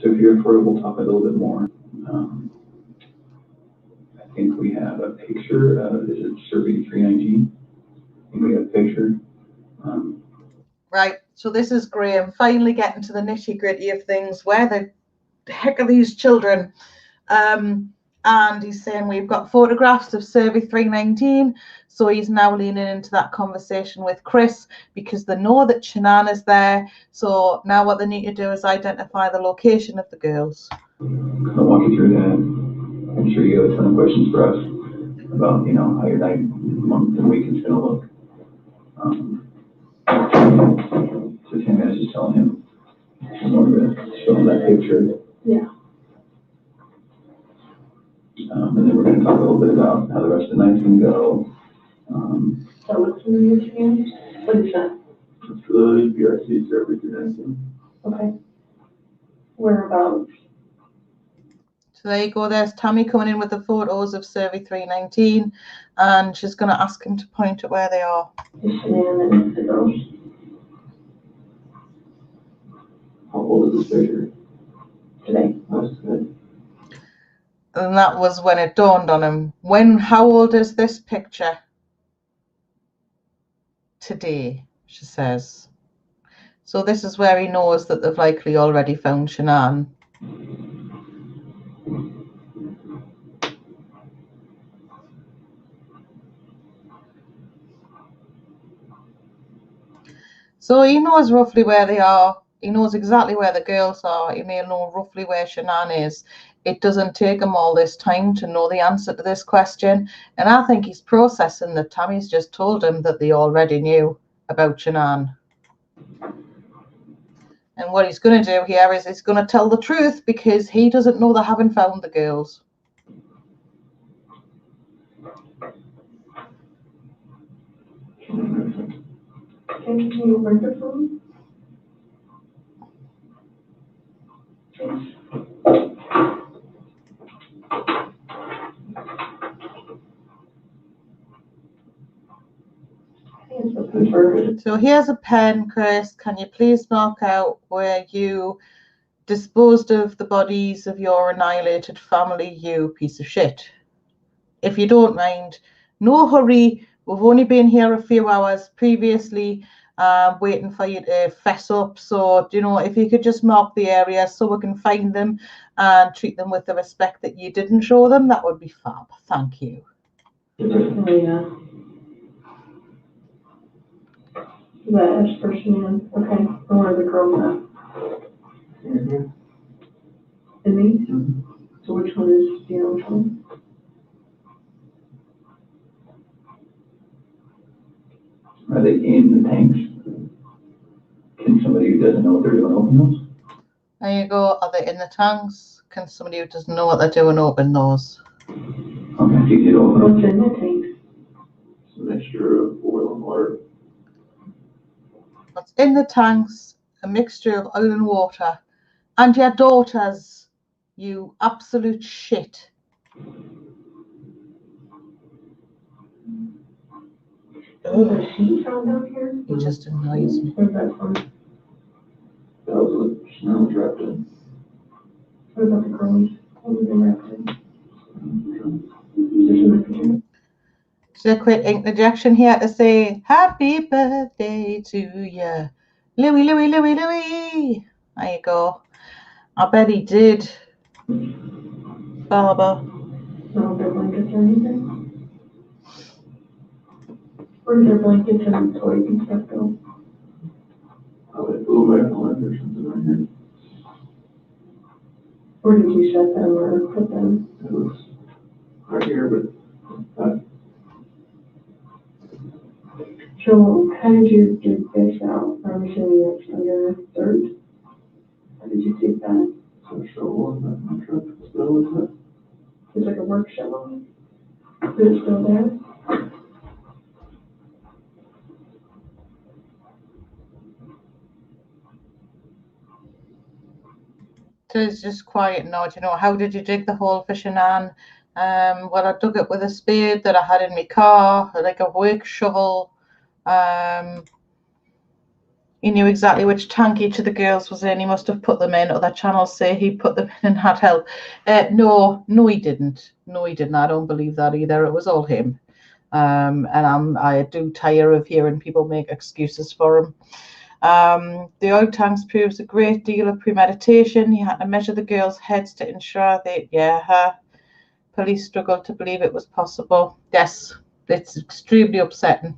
So if you're for it, we'll talk a little bit more. I think we have a picture of, is it Survey 319? I think we have a picture. Right, so this is Graham finally getting to the nitty-gritty of things. Where the heck are these children? And he's saying we've got photographs of Survey 319, so he's now leaning into that conversation with Chris because they know that Shanann is there. So now what they need to do is identify the location of the girls. I'll walk you through that. I'm sure you have a ton of questions for us about, you know, how your night, month, and week is going to look. So Tim, I was just telling him, I'm going to show him that picture. Yeah. And then we're going to talk a little bit about how the rest of the night's going to go. So what's the name again? What is that? It's the BRC Survey 319. Okay. Whereabouts? So there you go, there's Tammy coming in with the photos of Survey 319, and she's going to ask him to point at where they are. Is Shanann and the girls? How old is this picture? Today. That's good. And that was when it dawned on him. How old is this picture? Today, she says. So this is where he knows that they've likely already found Shanann. So he knows roughly where they are. He knows exactly where the girls are. He may know roughly where Shanann is. It doesn't take him all this time to know the answer to this question. And I think he's processing that Tammy's just told him that they already knew about Shanann. And what he's going to do here is he's going to tell the truth because he doesn't know they haven't found the girls. Can you bring the phone? So here's a pen, Chris. Can you please mark out where you disposed of the bodies of your annihilated family, you piece of shit? If you don't mind, no hurry. We've only been here a few hours previously, waiting for you to fess up. So, you know, if you could just mark the area so we can find them and treat them with the respect that you didn't show them, that would be fab. Thank you. Yeah. The S person in. Okay. And where are the girls at? In these? Mm-hmm. So which one is, do you know which one? Are they in the tanks? Can somebody who doesn't know what they're doing open those? There you go. Are they in the tanks? Can somebody who doesn't know what they're doing open those? Okay, if you get over What's in the tanks? it's a mixture of oil and water. What's in the tanks? A mixture of oil and water. And your daughters, you absolute shit. Oh, the sheet found down here? He just annoys me. Where's that from? That was what Shanann was wrapped in. What about the girls? What was they wrapped in? Just in the picture? Just a quick interjection here to say happy birthday to you. Louie, Louie, Louie, Louie. There you go. I bet he did. Barbara. No, their blankets or anything? Where did their blankets and toys and stuff go? Probably flew away from one or something like that. Where did you shut them or put them? It was right here, but So how did you dig this out? I'm assuming it's under dirt. How did you dig that? so shovel in that my truck. So was that? It's like a work shovel. Is it still there? So it's just quiet now. Do you know, how did you dig the hole for Shanann? Well, I dug it with a spade that I had in my car, like a work shovel. He knew exactly which tank each of the girls was in. He must have put them in. Other channels say he put them in and had help. No, he didn't. No, he didn't. I don't believe that either. It was all him. And I do tire of hearing people make excuses for him. The oil tanks proves a great deal of premeditation. He had to measure the girls' heads to ensure they, police struggled to believe it was possible. Yes, it's extremely upsetting.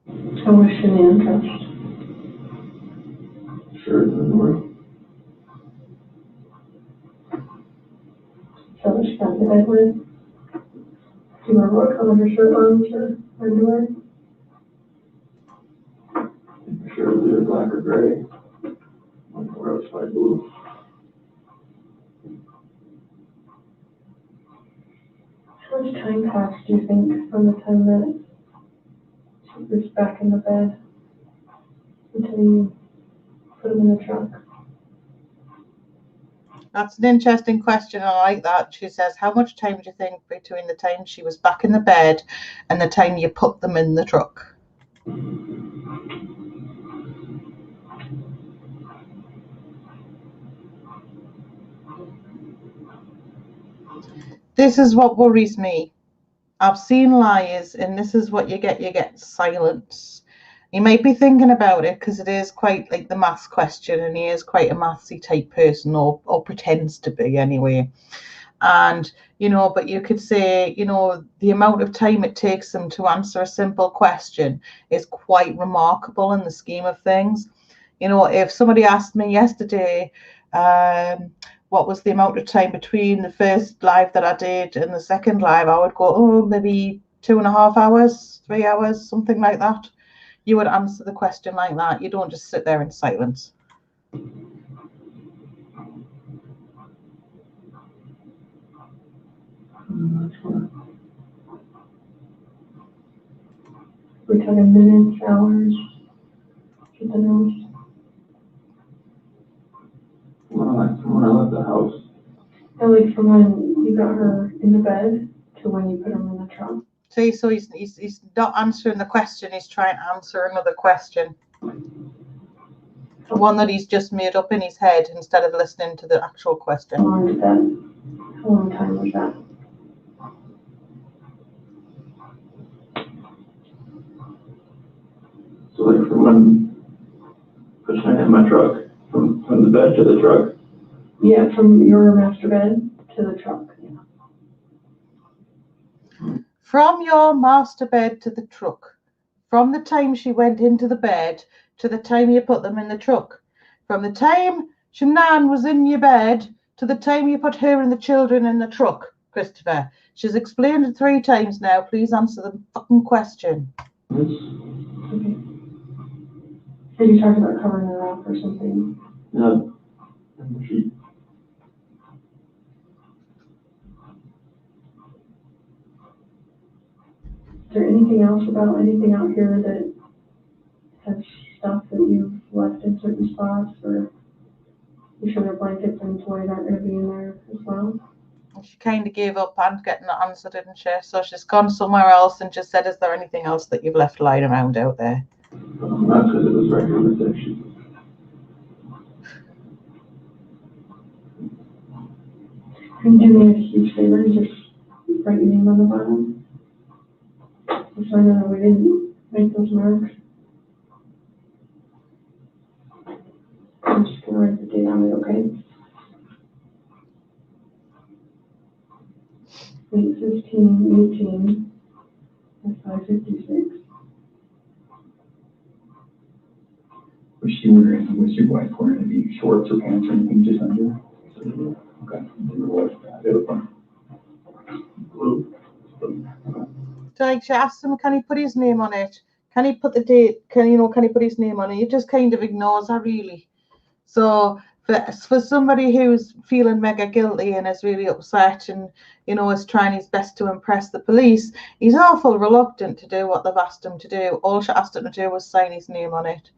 I wish in the interest. Sure, doesn't work. So she got the bed with. Do you remember what color her shirt was or underwear? I'm sure it's either black or gray. Or else light blue. How much time passed, do you think, from the time that she was back in the bed until you put him in the truck? That's an interesting question. I like that. She says, how much time do you think between the time she was back in the bed and the time you put them in the truck? This is what worries me. I've seen liars, and this is what you get silence. You might be thinking about it because it is quite like the maths question, and he is quite a mathsy type person, or pretends to be anyway. And but you could say, the amount of time it takes them to answer a simple question is quite remarkable in the scheme of things. If somebody asked me yesterday, what was the amount of time between the first live that I did and the second live, I would go, oh, maybe 2.5 hours, 3 hours, something like that. You would answer the question like that. You don't just sit there in silence. We're talking minutes, hours, something else. When I left the house. And like from when you got her in the bed to when you put him in the truck. See, so he's not answering the question. He's trying to answer another question. One that he's just made up in his head instead of listening to the actual question. How long time was that? So like from when pushing it in my truck, from the bed to the truck. Yeah, from your master bed to the truck. Yeah. From your master bed to the truck. From the time she went into the bed to the time you put them in the truck. From the time Shanann was in your bed to the time you put her and the children in the truck, Christopher. She's explained it 3 times now. Please answer the fucking question. Yes. Okay. So you're talking about covering her up or something? Yeah. And the sheet. Is there anything else about anything out here that has stuff that you've left in certain spots, or you sure their blankets and toys aren't going to be in there as well? She kind of gave up and getting the answer, didn't she? So she's gone somewhere else and just said, is there anything else that you've left lying around out there? That's because it was right here with that sheet. Can you do me a huge favor and just write your name on the bottom? Just so I know that we didn't make those marks. I'm just going to write the date on it, okay? 8/15/18 at 5:56. Was she wearing, was your wife wearing any shorts or pants or anything just under? Okay. Blue. So like she asked him, can he put his name on it? Can he put the date? Can he put his name on it? He just kind of ignores her, really. So for somebody who's feeling mega guilty and is really upset and is trying his best to impress the police, he's awful reluctant to do what they've asked him to do. All she asked him to do was sign his name on it.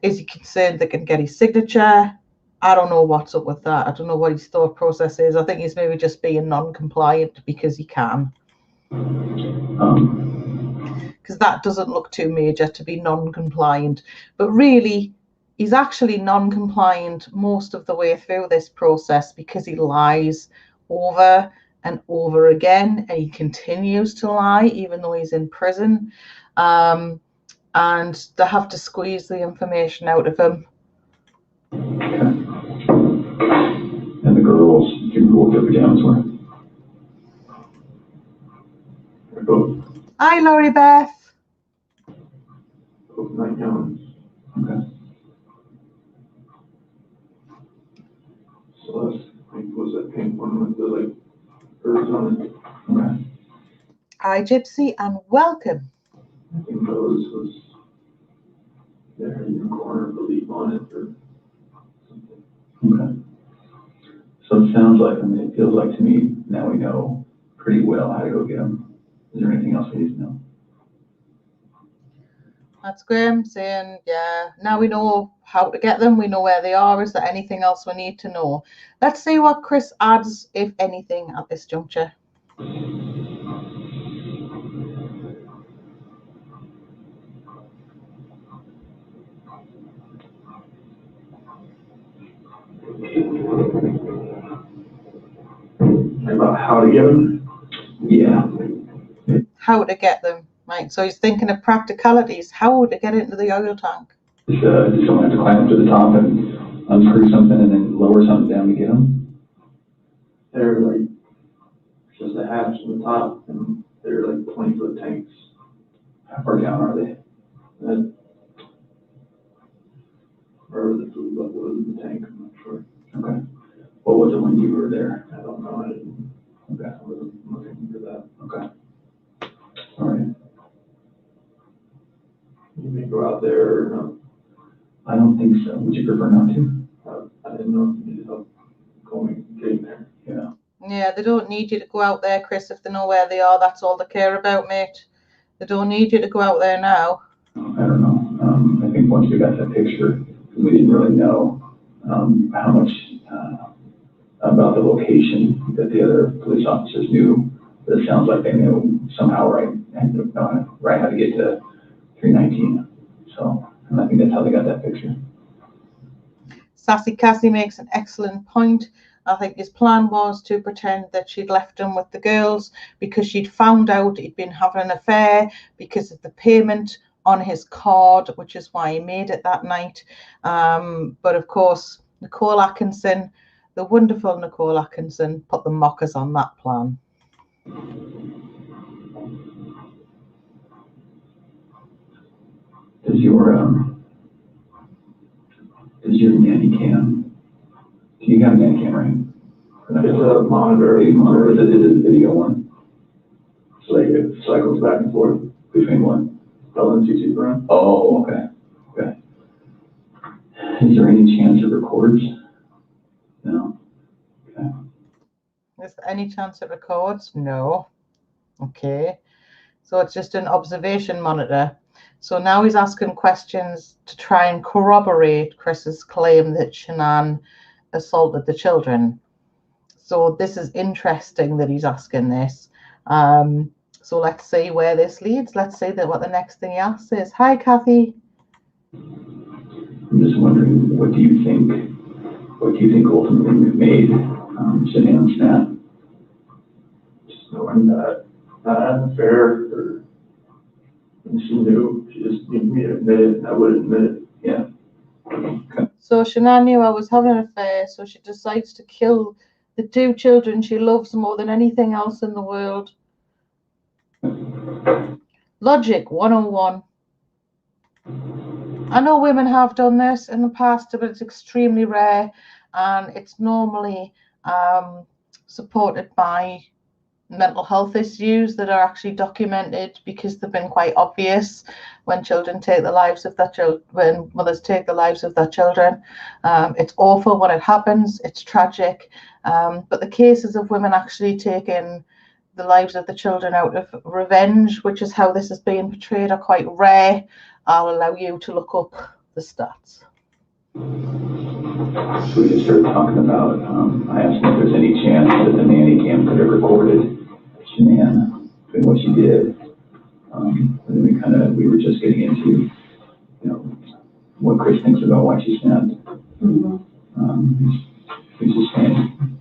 Is he concerned they can get his signature? I don't know what's up with that. I don't know what his thought process is. I think he's maybe just being non-compliant because he can. because that doesn't look too major to be non-compliant. But really, he's actually non-compliant most of the way through this process because he lies over and over again, and he continues to lie even though he's in prison. And they have to squeeze the information out of him. Okay. And the girls, do you know what their pajamas were? Both. Hi, Laurie Beth. Both nightgowns. Okay. Celeste, I think, was that pink one with the, like, birds on it. Okay. Hi, Gypsy, and welcome. I think Rose was their unicorn or the leaf on it or something. Okay. So it sounds like, I mean, it feels like to me, now we know pretty well how to go get them. Is there anything else we need to know? That's Graham saying, yeah, now we know how to get them. We know where they are. Is there anything else we need to know? Let's see what Chris adds, if anything, at this juncture. About how to get them? Yeah. How to get them, right? So he's thinking of practicalities, how to get into the oil tank. Does someone have to climb up to the top and unscrew something and then lower something down to get them? They're like, just a hatch on the top, and they're like 20-foot tanks. How far down are they? And wherever the food level was in the tank, I'm not sure. Okay. What was it when you were there? I don't know, I wasn't looking for that. Okay. All right. You may go out there or no? I don't think so. Would you prefer not to? I didn't know if you needed help getting there. Yeah. Yeah, they don't need you to go out there, Chris, if they know where they are. That's all they care about, mate. They don't need you to go out there now. I don't know. I think once we got that picture, we didn't really know how much about the location that the other police officers knew. But it sounds like they knew somehow right how to get to 319. So, and I think that's how they got that picture. Sassy Cassie makes an excellent point. I think his plan was to pretend that she'd left him with the girls because she'd found out he'd been having an affair because of the payment on his card, which is why he made it that night. But of course, Nicole Atkinson, the wonderful Nicole Atkinson, put the mockers on that plan. Does your nanny cam? Do you have a nanny cam, right? It's a monitor. Is it a video one? So like it cycles back and forth Between what? LNCC brand. Oh, okay. Okay. Is there any chance it records? No. Okay. Is there any chance it records? No. Okay. So it's just an observation monitor. So now he's asking questions to try and corroborate Chris's claim that Shanann assaulted the children. So this is interesting that he's asking this. So let's see where this leads. Let's see what the next thing he asks is. Hi, Kathy. I'm just wondering, what do you think ultimately made Shanann snap? Just knowing that affair, and she knew, she just needed me to admit it, and I would admit it. Yeah. Okay. So Shanann knew I was having an affair, so she decides to kill the two children she loves more than anything else in the world. Logic 101. I know women have done this in the past, but it's extremely rare, and it's normally supported by mental health issues that are actually documented because they've been quite obvious when children take the lives of their children, when mothers take the lives of their children. It's awful when it happens, it's tragic, but the cases of women actually taking the lives of the children out of revenge, which is how this is being portrayed, are quite rare. I'll allow you to look up the stats. So we just started talking about, I asked him if there's any chance that the nanny cam could have recorded Shanann doing what she did. And then we were just getting into, what Chris thinks about why she snapped. He's just saying,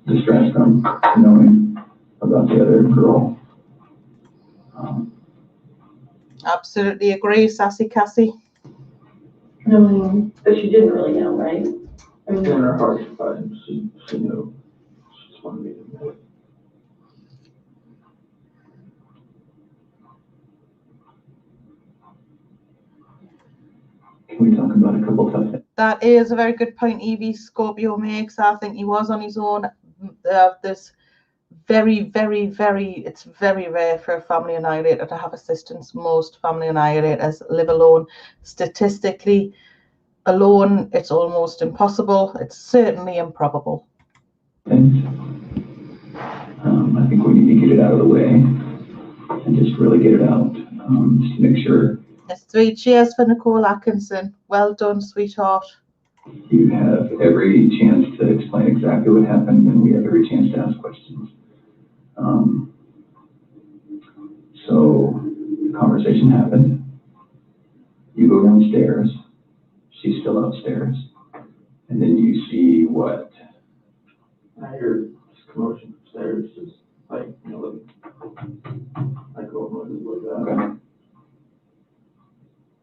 distressed from knowing about the other girl. Absolutely agree, Sassy Cassie. But she didn't really know, right? I mean, In her heart, she knew. She just wanted me to know it. Can we talk about a couple of things? That is a very good point Evie Scorpio makes. I think he was on his own. There's very it's very rare for a family annihilator to have assistance. Most family annihilators live alone. Statistically, alone, it's almost impossible. It's certainly improbable. Things. I think we need to get it out of the way and just really get it out, just to make sure. Yes, 3 cheers for Nicole Atkinson. Well done, sweetheart. You have every chance to explain exactly what happened, and we have every chance to ask questions. So the conversation happened. You go downstairs. She's still upstairs. And then you see what? I heard commotion upstairs, just like, like noises like that. Okay.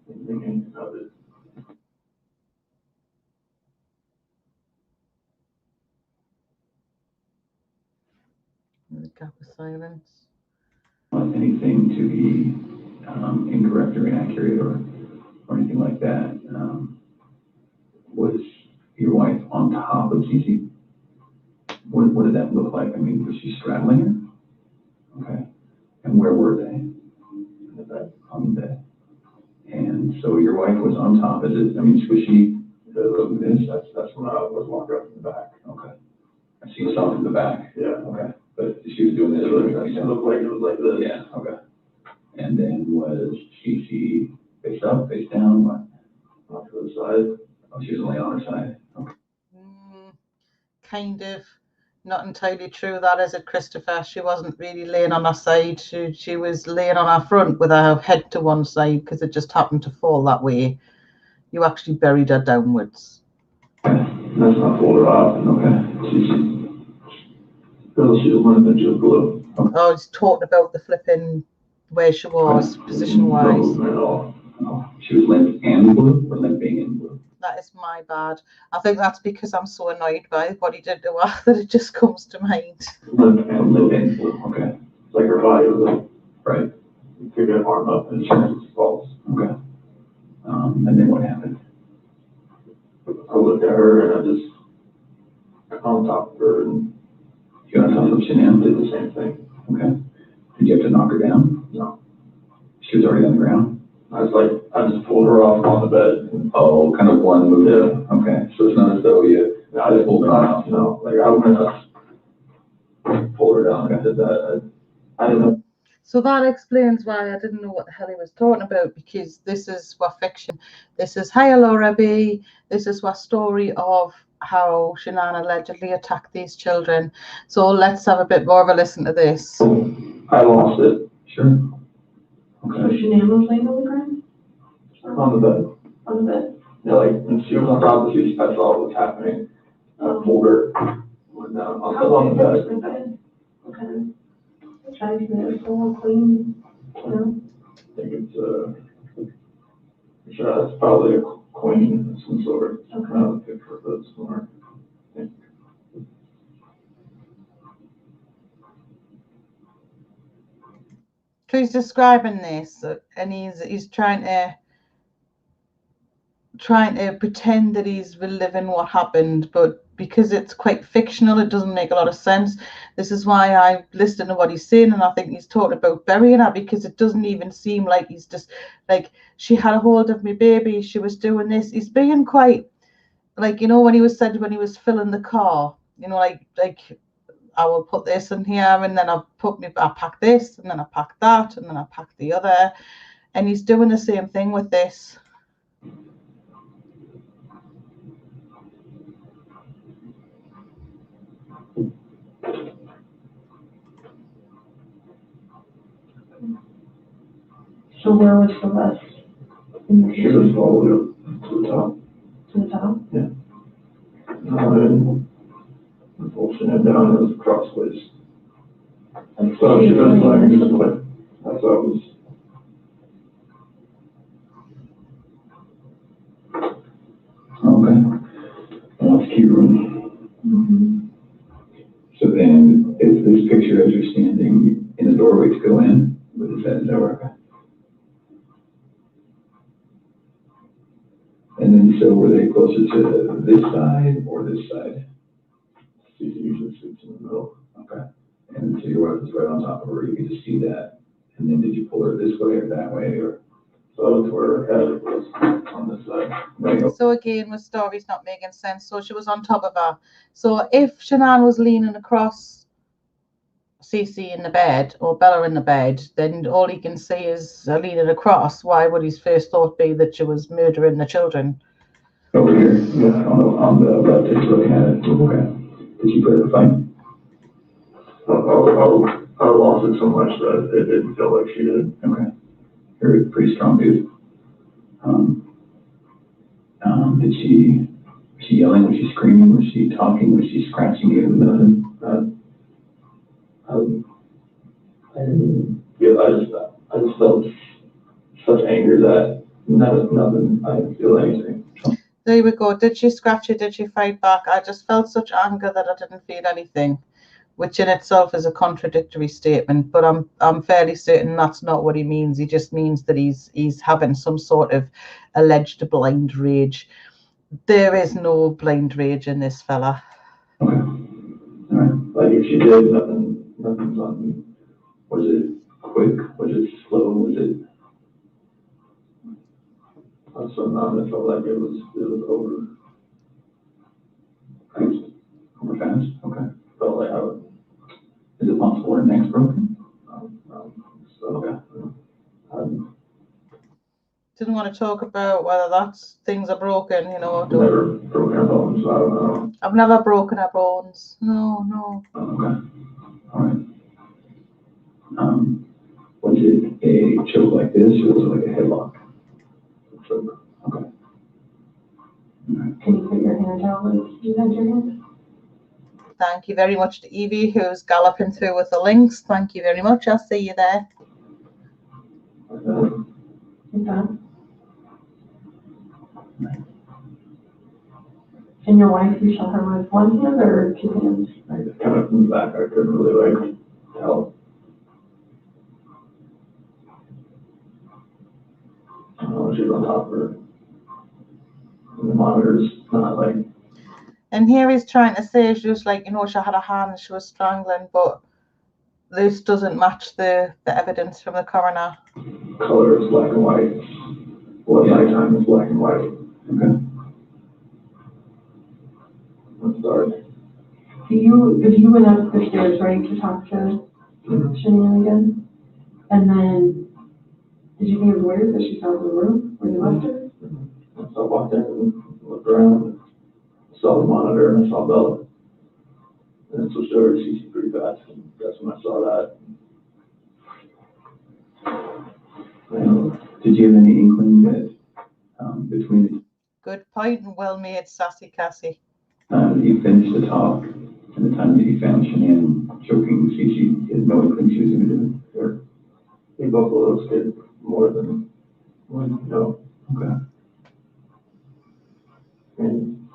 Didn't think anything of it. The gap of silence. Anything to be incorrect or inaccurate or anything like that. Was your wife on top of Cece? What did that look like? I mean, was she straddling her? Okay. And where were they? In the bed. On the bed. And so your wife was on top. Was she doing this? That's when I was walking up in the back. Okay. I see you saw it from the back. Yeah. Okay. But she was doing this. It looked like it was like this. Yeah. Okay. And then was Cece face up, face down? What? Off to the side. Oh, she was only on her side. Okay. Kind of not entirely true. That is it, Christopher. She wasn't really laying on her side. She was laying on her front with her head to one side because it just happened to fall that way. You actually buried her downwards. Okay. That's not pulled her off. Okay. She was limp and she was blue. Oh, he's talking about the flipping where she was, position-wise. No. Oh, she was limp and blue, or limping and blue? That is my bad. I think that's because I'm so annoyed by what he did to her that it just comes to mind. Limp and blue. Okay. It's like her body was like, right. You pick her arm up and she just falls. Okay. And then what happened? I looked at her and I just got on top of her and You got on top of Chanel? did the same thing. Okay. Did you have to knock her down? No. She was already on the ground? I just pulled her off on the bed. Oh, kind of one move. Yeah. Okay. So it's not as though you I just pulled her off. No, like I went up, pulled her down. I did that. I didn't know. So that explains why I didn't know what the hell he was talking about, because this is what fiction. This is Hi Laura B. This is what story of how Shanann allegedly attacked these children. So let's have a bit more of a listen to this. I lost it. Sure. So Shanann was laying on the ground? On the bed. On the bed? Yeah, like when she was on top of the seat, I saw what was happening. I pulled her. Went down. I was still on the bed. The bed? Okay. Trying to get it all clean, I think it's probably a queen of some sort. Okay. I don't think for this one. So he's describing this, and he's trying to pretend that he's reliving what happened, but because it's quite fictional, it doesn't make a lot of sense. This is why I listened to what he's saying, and I think he's talking about burying her, because it doesn't even seem like he's just like, she had a hold of me baby, she was doing this. He's being quite like, when he was filling the car, like I will put this in here, and then I pack this, and then I pack that, and then I pack the other, and he's doing the same thing with this. So where was the vest? In the She was all the way up to the top. To the top? And pushing it down, it was crossways. Like, So she was like, just like, I thought it was. Okay. Well, that's key room. Mm-hmm. So then, is this picture as you're standing in the doorway to go in? What is that? Is that work? And then, so were they closer to this side or this side? She usually sits in the middle. Okay. And so your wife was right on top of her, you could just see that. And then did you pull her this way or that way, or? So that's where her head was on this side. Right. So again, my story's not making sense. So she was on top of her. So if Shanann was leaning across Cece in the bed or Bella in the bed, then all he can see is her leaning across. Why would his first thought be that she was murdering the children? Over here, yeah, on the left, it's looking at it. Okay. Did you put it in a fight? I lost it so much that it didn't feel like she did. Okay. You're a pretty strong dude. Did she, was she yelling? Was she screaming? Was she talking? Was she scratching you? Nothing? I just felt such anger that nothing, I didn't feel anything. There we go. Did she scratch it? Did she fight back? I just felt such anger that I didn't feel anything, which in itself is a contradictory statement. But I'm fairly certain that's not what he means. He just means that he's having some sort of alleged blind rage. There is no blind rage in this fella. Okay. All right. Like if she did, nothing's on me. Was it quick? Was it slow? Was it? I was so numb, it felt like it was over. Fast? Over fast? Okay. Felt like I would. Is it possible her neck's broken? So Okay. Didn't want to talk about whether that's things are broken, you know. I've never broken her bones, so I don't know. I've never broken her bones. No. Okay. All right. Was it a choke like this, or was it like a headlock? Choke. Okay. All right. Can you put your hand out like you had your hand? Thank you very much to Evie, who's galloping through with the links. Thank you very much. I'll see you there. Okay. And your wife, you shot her with one hand or two hands? I just kind of from the back, I couldn't really like tell. I don't know, she was on top of her. And the monitor's not like. And here he's trying to say it's just like, you know, she had a hand, she was strangling, but this doesn't match the evidence from the coroner. Color is black and white. Well, at nighttime is black and white. Okay. I'm sorry. If you went up the stairs, right, to talk to Shanann again, and then did you think it was weird that she found the room when you left her? So I walked in and looked around and saw the monitor and I saw Bella. And then switched over to CC pretty fast, and that's when I saw that. Did you have any inkling that between Good point and well made, Sassy Cassie. you finished the talk and the time that you found Shanann choking Cece, you had no inkling she was going to do it? Or? He both of those did more than you know. Okay. And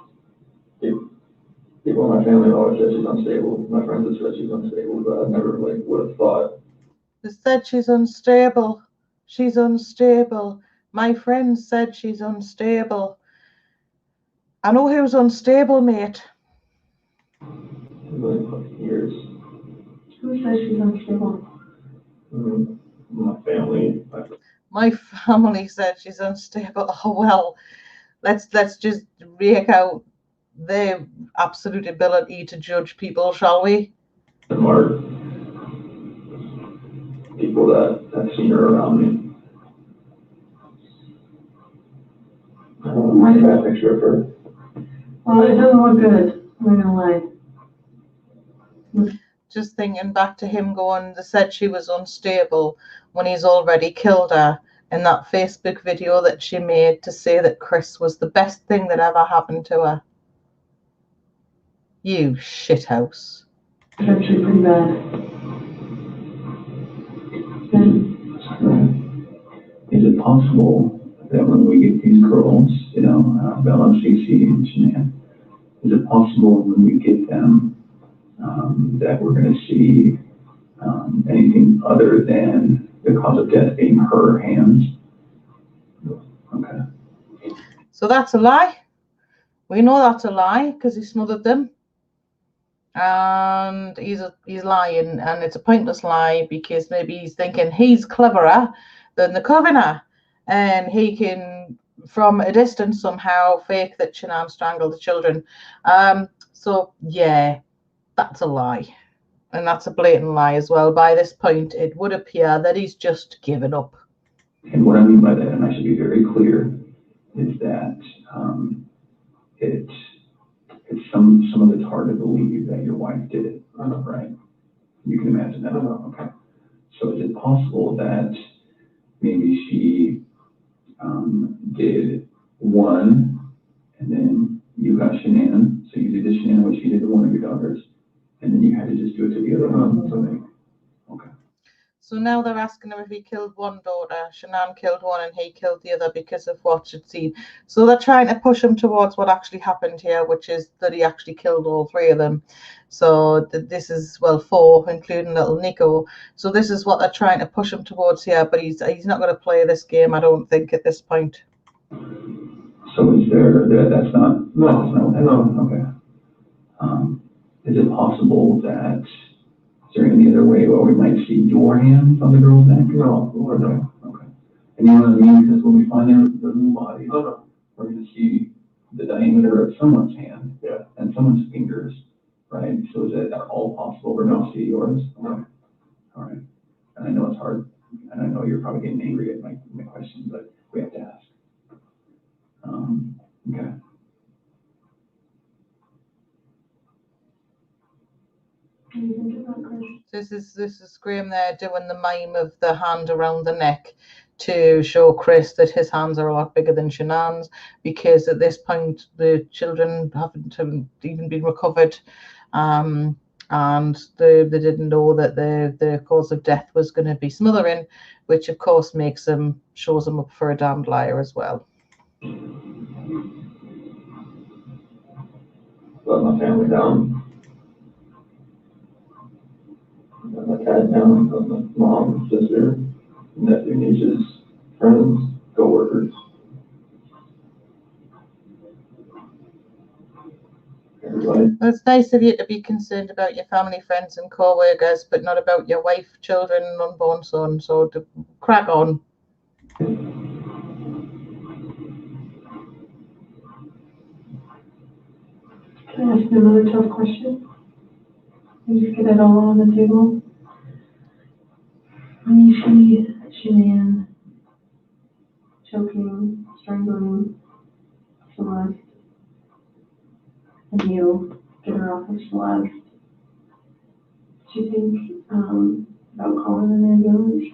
people in my family always said she's unstable. My friends have said she's unstable, but I never like would have thought. They said she's unstable. She's unstable. My friend said she's unstable. I know who's unstable, mate. In like years. Who says she's unstable? My family. My family said she's unstable. Oh well, let's just rake out their absolute ability to judge people, shall we? And Mark. People that have seen her around me. I don't know that picture of her. Well, it doesn't look good, I'm not gonna lie. Just thinking back to him going, they said she was unstable when he's already killed her. in that Facebook video that she made to say that Chris was the best thing that ever happened to her. You shithouse. It's actually pretty bad. Is it possible that when we get these girls, you know, Bella, Cece, and Shanann, is it possible when we get them that we're going to see anything other than the cause of death being her hands? Okay. So that's a lie. We know that's a lie because he smothered them. And he's lying, and it's a pointless lie because maybe he's thinking he's cleverer than the coroner, and he can, from a distance, somehow fake that Shanann strangled the children. So yeah, that's a lie, and that's a blatant lie as well. By this point, it would appear that he's just given up. And what I mean by that, and I should be very clear, is that it's some of it's hard to believe that your wife did it, right? You can imagine that. Okay. So is it possible that maybe she did one, and then you got Shanann, so you did the Shanann, what she did to one of your daughters, and then you had to just do it to the other one? Okay. So now they're asking him if he killed one daughter. Shanann killed one and he killed the other because of what she'd seen. So they're trying to push him towards what actually happened here, which is that he actually killed all three of them. So this is, well, four, including little Nico. So this is what they're trying to push him towards here, but he's not going to play this game, I don't think, at this point. So is that's not? No. Okay. Is it possible that, is there any other way where we might see your hands on the girl's neck? No. Okay. And you know what I mean? Because when we find the new body, we're going to see the diameter of someone's hand, and someone's fingers, right? So is that all possible? We're going to see yours? Okay. All right. And I know it's hard, and I know you're probably getting angry at my question, but we have to ask. Okay. This is Graham there doing the mime of the hand around the neck to show Chris that his hands are a lot bigger than Shanann's, because at this point the children haven't even been recovered, and they didn't know that the cause of death was going to be smothering, which of course shows them up for a damned liar as well. Let my family down. Let my dad down, let my mom, sister, nephew, nieces, friends, co-workers. Everybody. It's nice of you to be concerned about your family, friends, and co-workers, but not about your wife, children, and unborn son. So to crack on. Can I ask you another tough question? You just get it all on the table. When you see Shanann choking, strangling Celeste, and you get her off of Celeste, do you think about calling an ambulance?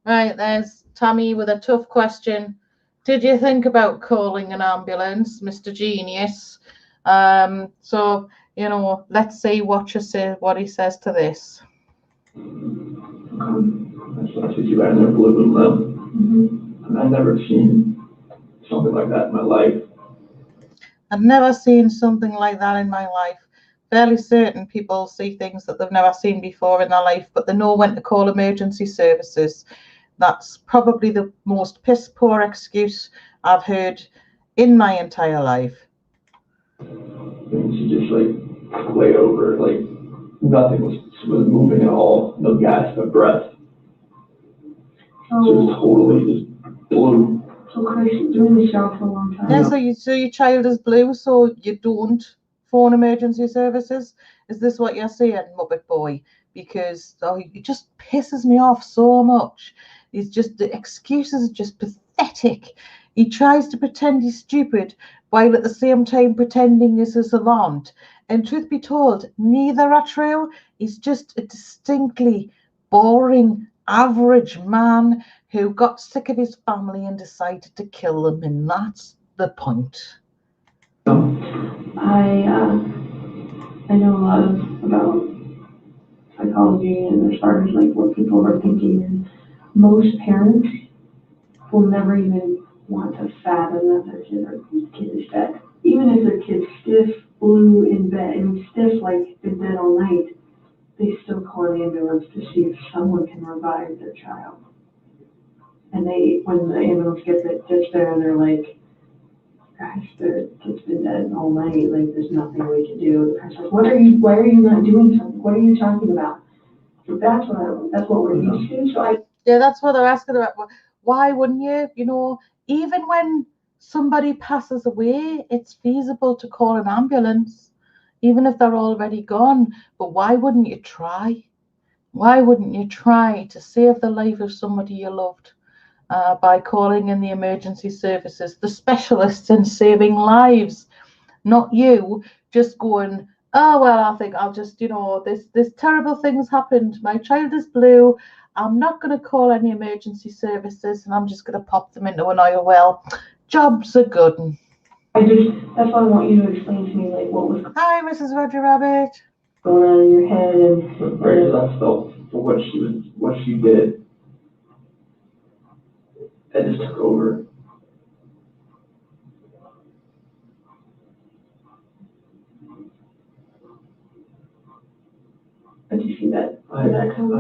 Right, there's Tammy with a tough question. Did you think about calling an ambulance, Mr. Genius? So, you know, let's see what he says to this. I see you guys never lived with them. And I've never seen something like that in my life. I've never seen something like that in my life. Fairly certain people see things that they've never seen before in their life, but they know when to call emergency services. That's probably the most piss poor excuse I've heard in my entire life. And she just like laid over, like nothing was moving at all. No gas, no breath. She was totally just blue. So Chris, you've been in the shower for a long time. Yeah, so your child is blue, so you don't phone emergency services? Is this what you're saying, Muppet Boy? Because it just pisses me off so much. The excuses are just pathetic. He tries to pretend he's stupid while at the same time pretending he's a savant. And truth be told, neither are true. He's just a distinctly boring, average man who got sick of his family and decided to kill them, and that's the point. I know a lot about psychology and as far as like what people are thinking, and most parents will never even want to fathom that their kid is dead. Even if their kid's stiff, blue in bed, and stiff like been dead all night, they still call an ambulance to see if someone can revive their child. And when the ambulance gets there, they're like, gosh, their kid's been dead all night, like there's nothing we can do. The parents are like, why are you not doing something? What are you talking about? So that's what we're used to. Yeah, that's what they're asking about. Why wouldn't you? You know, even when somebody passes away, it's feasible to call an ambulance, even if they're already gone. But why wouldn't you try? Why wouldn't you try to save the life of somebody you loved by calling in the emergency services, the specialists in saving lives, not you just going, oh, well, I think I'll just, this terrible thing's happened. My child is blue. I'm not going to call any emergency services, and I'm just going to pop them into an oil well. Job's a good one. That's why I want you to explain to me, like, what was Hi, Mrs. Roger Rabbit. going on in your head, and Right, I felt for what she did. That just took over. But you see that? I understand.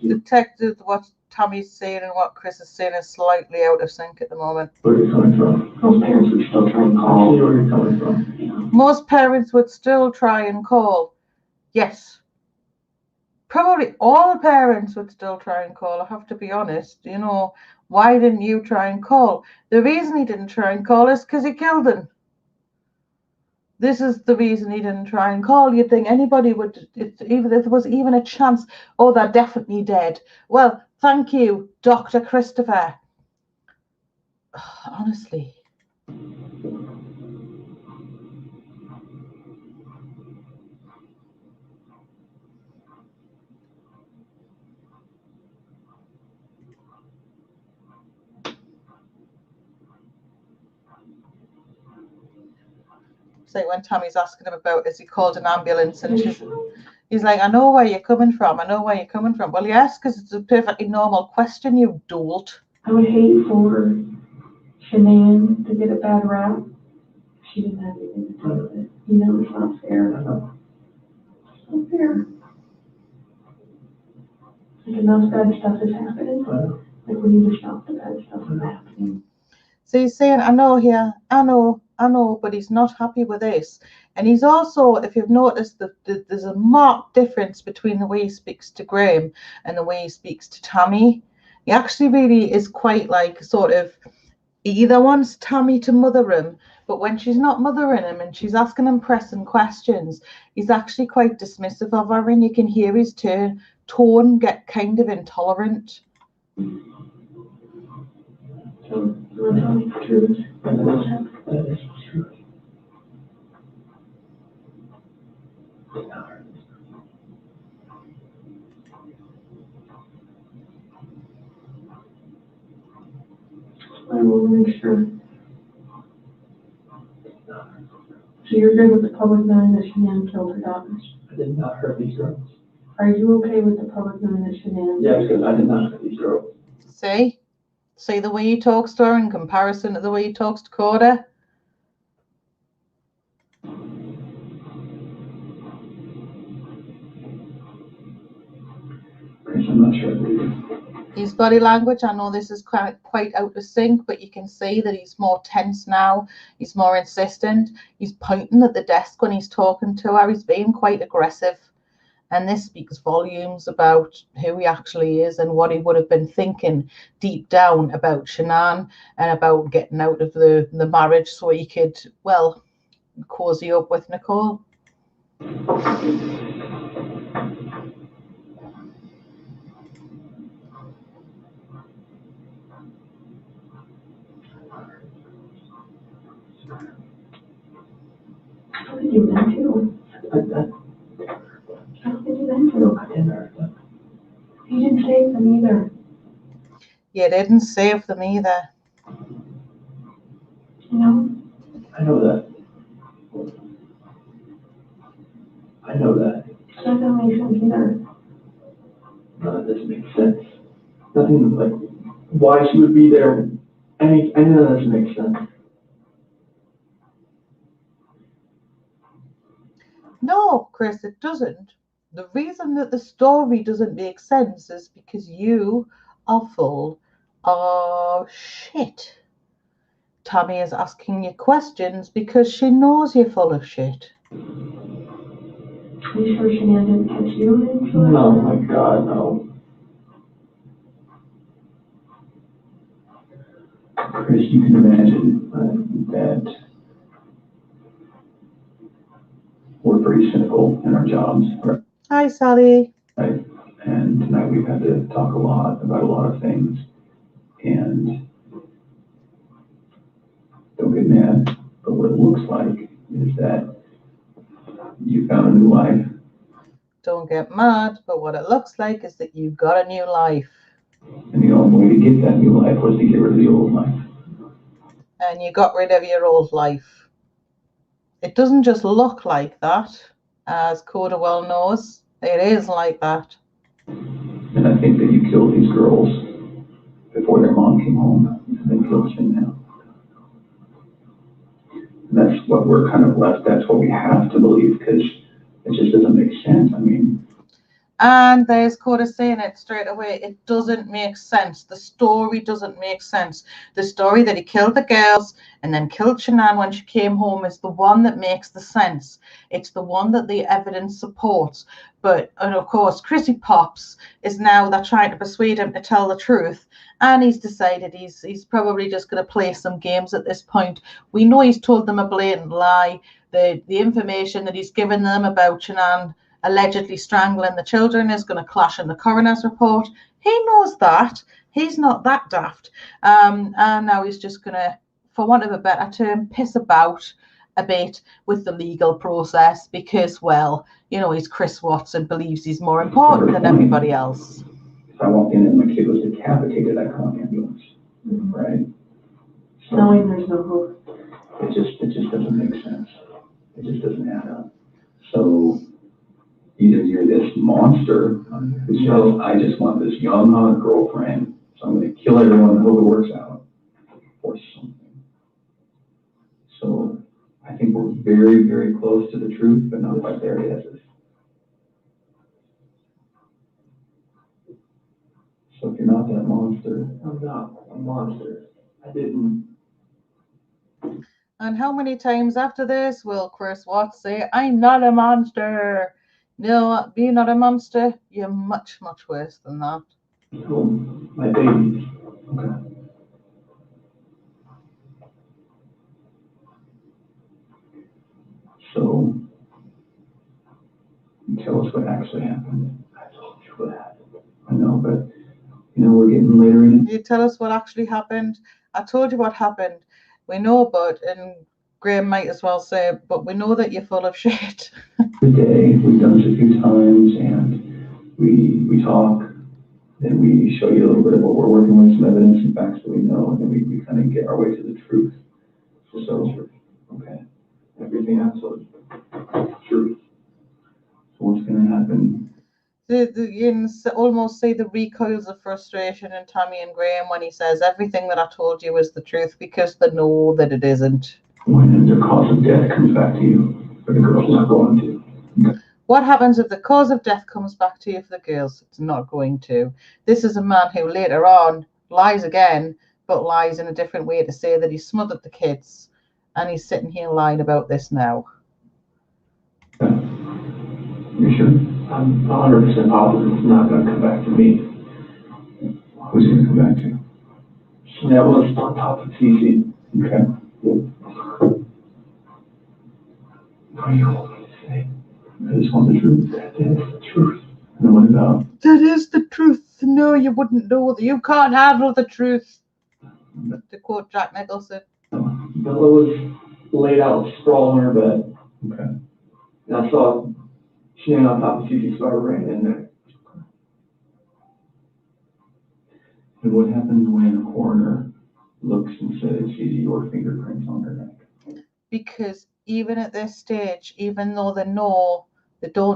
Detected what Tommy's saying and what Chris is saying is slightly out of sync at the moment. Where are you coming from? Most parents would still try and I call. see where you're coming from. Most parents would still try and call. Yes. Probably all parents would still try and call, I have to be honest. Why didn't you try and call? The reason he didn't try and call is because he killed him. This is the reason he didn't try and call. You'd think anybody would, even if there was even a chance, oh, they're definitely dead. Well, thank you, Dr. Christopher. Honestly. It's like when Tammy's asking him about, is he called an ambulance? And he's like, I know where you're coming from. Well, yes, because it's a perfectly normal question, you dolt. I would hate for Shanann to get a bad rap. She didn't have anything to do with it. It's not fair. It's not fair. Like, enough bad stuff is happening. Like, we need to stop the bad stuff from happening. So he's saying, I know, but he's not happy with this. And he's also, if you've noticed, that there's a marked difference between the way he speaks to Graham and the way he speaks to Tammy. He actually really is quite like sort of, he either wants Tammy to mother him, but when she's not mothering him and she's asking him pressing questions, he's actually quite dismissive of her, and you can hear his tone get kind of intolerant. So, you want to tell me the truth? That is true. I will make sure. So you're good with the public knowing that Shanann killed her daughters? I did not hurt these girls. Are you okay with the public knowing that Shanann? Yeah, because I did not hurt these girls. See the way he talks to her in comparison to the way he talks to Corda? I'm not sure I believe it. His body language, I know this is quite out of sync, but you can see that he's more tense now. He's more insistent. He's pointing at the desk when he's talking to her. He's being quite aggressive. And this speaks volumes about who he actually is and what he would have been thinking deep down about Shanann and about getting out of the marriage so he could, well, cozy up with Nicole. How did you meant to? How did you meant to? I didn't hurt them. You didn't save them either. You didn't save them either. No, I know that. I know that. that doesn't make sense either. None of this makes sense. Nothing like why she would be there. Any of this makes sense. No, Chris, it doesn't. The reason that the story doesn't make sense is because you are full of shit. Tammy is asking you questions because she knows you're full of shit. Are you sure Shania didn't catch you into it? No, my God, no. Chris, you can imagine that we're pretty cynical in our jobs, right? Hi, Sally. And tonight we've had to talk a lot about a lot of things. And don't get mad, but what it looks like is that you found a new life. Don't get mad, but what it looks like is that you got a new life. And the only way to get that new life was to get rid of the old life. And you got rid of your old life. It doesn't just look like that, as Coda well knows. It is like that. And I think that you killed these girls before their mom came home and then killed Shania. And that's what we're kind of left, that's what we have to believe, because it just doesn't make sense. I mean, and there's Coda saying it straight away. It doesn't make sense. The story doesn't make sense. The story that he killed the girls and then killed Shanann when she came home is the one that makes the sense. It's the one that the evidence supports. But, and of course, Chrissy Pops is now they're trying to persuade him to tell the truth. And he's decided he's probably just going to play some games at this point. We know he's told them a blatant lie. The information that he's given them about Shanann allegedly strangling the children is going to clash in the coroner's report. He knows that. He's not that daft. And now he's just going to, for want of a better term, piss about a bit with the legal process because, well, you know, he's Chris Watts and believes he's more important than everybody else. if I walked in and my kid was decapitated, I'd call an ambulance, right? So Knowing there's no hope. it just doesn't make sense. It just doesn't add up. So either you're this monster who says, I just want this young hot girlfriend, so I'm going to kill everyone and hope it works out, or something. So I think we're very, very close to the truth, but not quite there yet. So if you're not that monster, I'm not a monster. I didn't. And how many times after this will Chris Watts say, I'm not a monster? No, being not a monster, you're much, much worse than that. Oh, my babies. Okay. So, tell us what actually happened. I told you what happened. I know, but, you know, we're getting later in it. You tell us what actually happened. I told you what happened. We know, but, and Graham might as well say, but we know that you're full of shit. Today, we've done this a few times, and we talk, then we show you a little bit of what we're working with, some evidence and facts that we know, and then we kind of get our way to the truth. So, okay, everything absolute truth. So what's going to happen? You can almost see the recoils of frustration in Tammy and Graham when he says everything that I told you is the truth because they know that it isn't. When the cause of death comes back to you, but the girl's not going to. What happens if the cause of death comes back to you for the girls? It's not going to. This is a man who later on lies again, but lies in a different way to say that he smothered the kids. And he's sitting here lying about this now. You sure? I'm 100% positive it's not going to come back to me. Who's it going to come back to? That was on top of Cece. Okay. What do you want me to say? I just want the truth. That is the truth. And what about? That is the truth. No, you wouldn't know. You can't handle the truth. To quote Jack Nicholson. Bella was laid out sprawling in her bed. Okay. And I saw she on top of Cece, so I ran in there. And what happens when a coroner looks and says, sees your fingerprints on her neck? Because even at this stage, even though they don't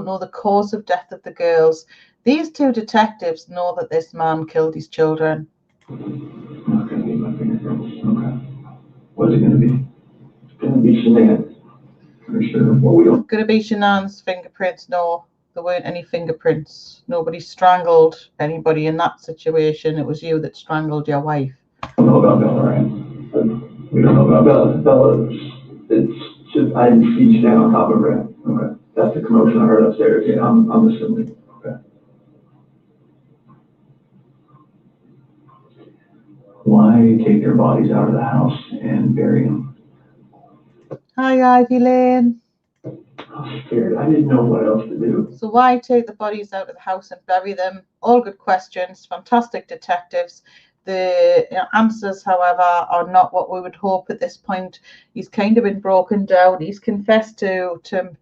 know the cause of death of the girls, these two detectives know that this man killed his children. I'm not going to leave my fingerprints. Okay. What's it going to be? It's going to be Shanann. For sure. Well, we don't. Going to be Shanann's fingerprints? No, there weren't any fingerprints. Nobody strangled anybody in that situation. It was you that strangled your wife. We don't know about Bella, right? But we don't know about Bella. Bella, it's just, I didn't see Shanann on top of her. Okay. That's the commotion I heard upstairs. Yeah, I'm assuming. Okay. Why take their bodies out of the house and bury them? Hi, Ivy Lane. I was scared. I didn't know what else to do. So why take the bodies out of the house and bury them? All good questions. Fantastic detectives. The answers, however, are not what we would hope at this point. He's kind of been broken down. He's confessed to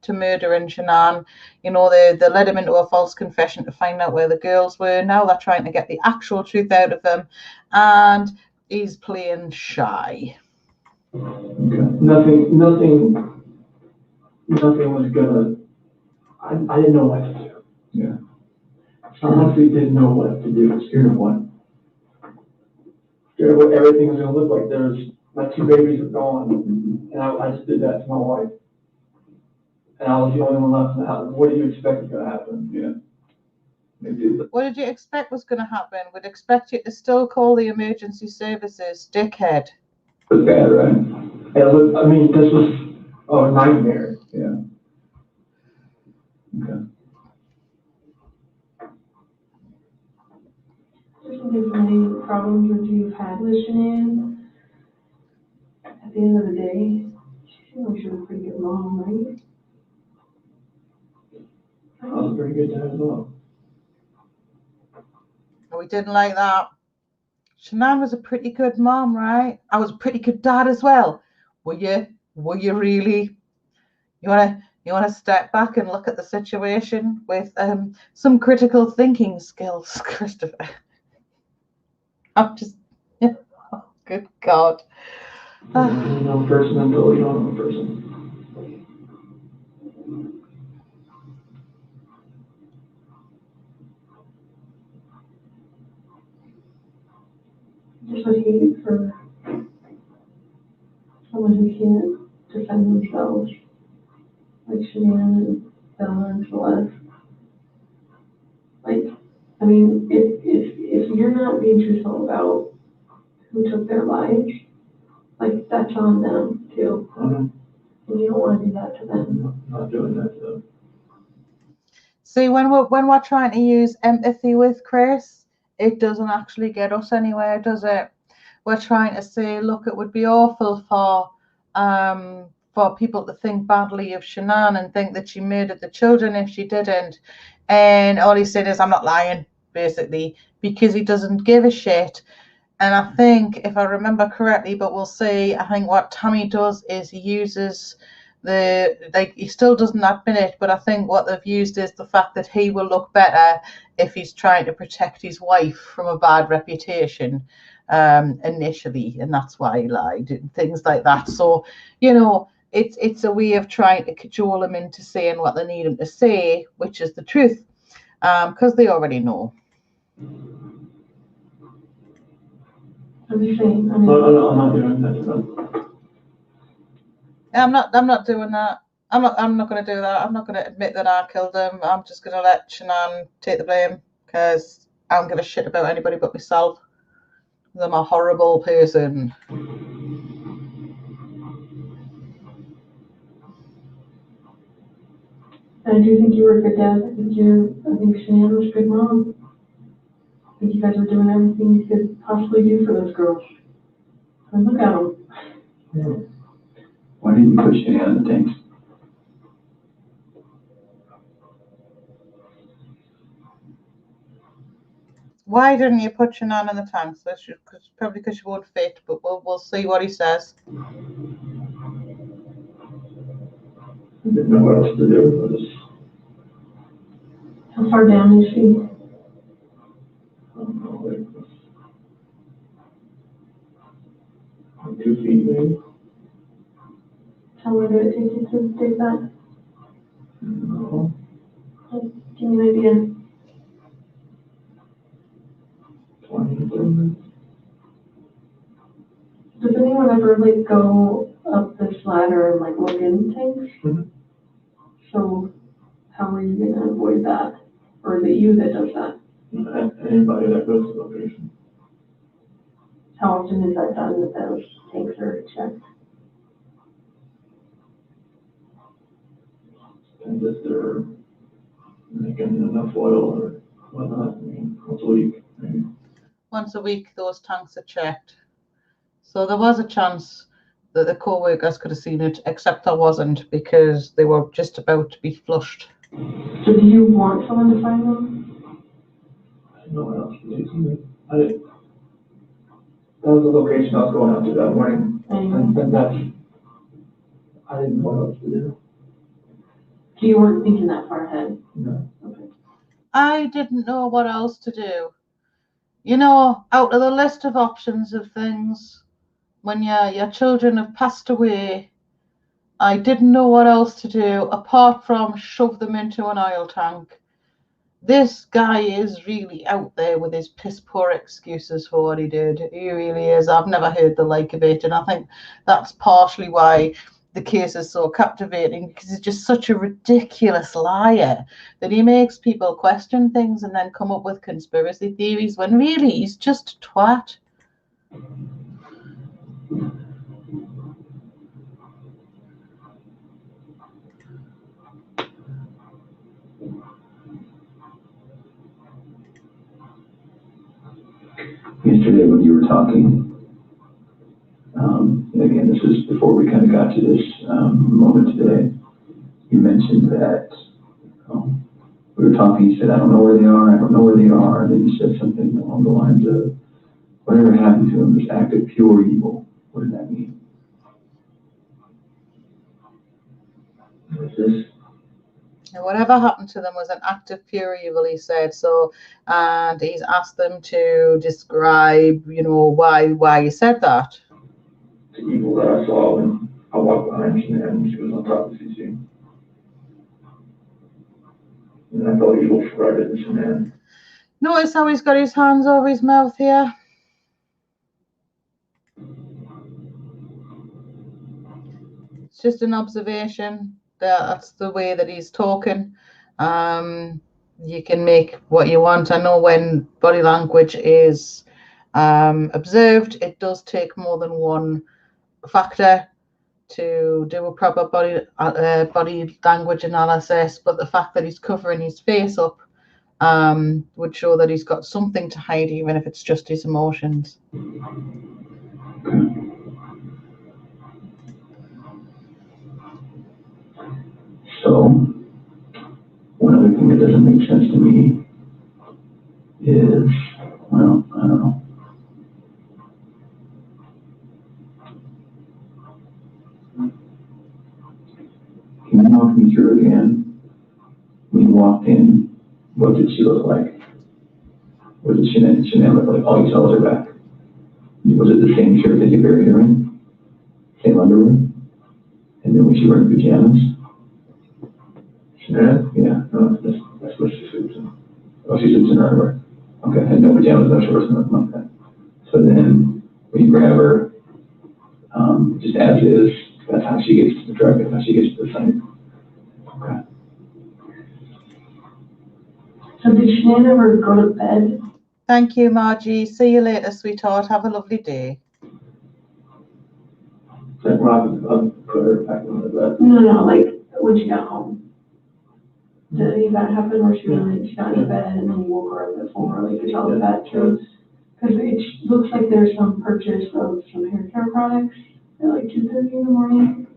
murdering Shanann. You know, they led him into a false confession to find out where the girls were. Now they're trying to get the actual truth out of him, and he's playing shy. Okay. Nothing was gonna. I didn't know what to do. Yeah. I honestly didn't know what to do. Scared of what? Scared of what everything was gonna look like. My two babies were gone, and I just did that to my wife. And I was the only one left in the house. What do you expect is gonna happen? Yeah. What did you expect was going to happen? We'd expect you to still call the emergency services, dickhead. It was bad, right? I mean, this was a nightmare. Yeah. Okay. There's any problems that you've had with Shanann? At the end of the day, she seemed like she was a pretty good mom, right? I was a pretty good dad as well. We didn't like that. Shanann was a pretty good mom, right? I was a pretty good dad as well. Were you? Were you really? You wanna step back and look at the situation with some critical thinking skills, Christopher. I'm just, oh, good God. You don't know a person until you don't know a person. Just what hate for someone who can't defend themselves, like Shanann and Bella and Celeste. Like, I mean, if you're not being truthful about who took their lives, like, that's on them too. Mm-hmm. And you don't want to do that to them. I'm not doing that to them. See, when we're trying to use empathy with Chris, it doesn't actually get us anywhere, does it? We're trying to say, look, it would be awful for people to think badly of Shanann and think that she murdered the children if she didn't. And all he said is, I'm not lying, basically, because he doesn't give a shit. And I think, if I remember correctly, but we'll see, I think what Tammy does is he uses he still doesn't admit it, but I think what they've used is the fact that he will look better if he's trying to protect his wife from a bad reputation initially, and that's why he lied and things like that. So, you know, it's a way of trying to cajole him into saying what they need him to say, which is the truth, because they already know. I'm just saying, I'm not doing that to them. I'm not doing that. I'm not going to do that. I'm not going to admit that I killed him. I'm just going to let Shanann take the blame because I don't give a shit about anybody but myself. I'm a horrible person. I do think you were a good dad. I think Shanann was a good mom. I think you guys were doing everything you could possibly do for those girls. And look at them. Yeah. Why didn't you put Shanann in the tanks? Why didn't you put Shanann in the tank? So probably because she won't fit, but we'll see what he says. I didn't know what else to do. How far down is she? I don't know. 2 feet maybe. How long did it take you to dig that? No, Give me an idea. 20, 30 minutes. Does anyone ever like go up this ladder and like look in tanks? Mhm. So how are you gonna avoid that? Or is it you that does that? Anybody that goes to the location. How often is that done that those tanks are checked? And if they're making enough oil or whatnot, I mean, once a week, maybe. Once a week, those tanks are checked. So there was a chance that the co-workers could have seen it, except there wasn't because they were just about to be flushed. So do you want someone to find them? No one else was using it. I didn't. That was the location I was going out to that morning. And that's, I didn't know what else to do. So you weren't thinking that far ahead? No. Okay. I didn't know what else to do. You know, out of the list of options of things, when your children have passed away, I didn't know what else to do apart from shove them into an oil tank. This guy is really out there with his piss poor excuses for what he did. He really is. I've never heard the like of it. And I think that's partially why the case is so captivating, because he's just such a ridiculous liar that he makes people question things and then come up with conspiracy theories when really he's just a twat. Yesterday when you were talking, and again, this is before we kind of got to this moment today, you mentioned that we were talking, you said, I don't know where they are, I don't know where they are, and then you said something along the lines of, whatever happened to them, this act of pure evil. What does that mean? What's this? And whatever happened to them was an act of pure evil, he said. So, and he's asked them to describe, you know, why he said that. The evil that I saw when I walked behind Shanann and she was on top of CC. And I felt evil before I did the Shanann. Notice how he's got his hands over his mouth here. It's just an observation. That's the way that he's talking. You can make what you want. I know when body language is observed, it does take more than one factor to do a proper body language analysis. But the fact that he's covering his face up would show that he's got something to hide, even if it's just his emotions. So, one other thing that doesn't make sense to me is, well, I don't know. Can you walk me through again? When you walked in, what did she look like? What did Shanann look like? All you saw was her back. Was it the same shirt that you buried her in? Same underwear? And then was she wearing pajamas? Shanann? Yeah. No, that's what she sleeps in. Oh, she sleeps in her underwear. Okay, and no pajamas, no shorts, nothing like that. So then, when you grab her, just as is, that's how she gets to the drug, that's how she gets to the site. Okay. So did Shanann ever go to bed? Thank you, Margie. See you later, sweetheart. Have a lovely day. Like Rob, I'll put her back in the bed. No, like when she got home. Did any of that happen where she got into bed and then you woke her up at 4, like, to tell her that truth? Because it looks like there's some purchase of some hair care products at like 2:30 in the morning.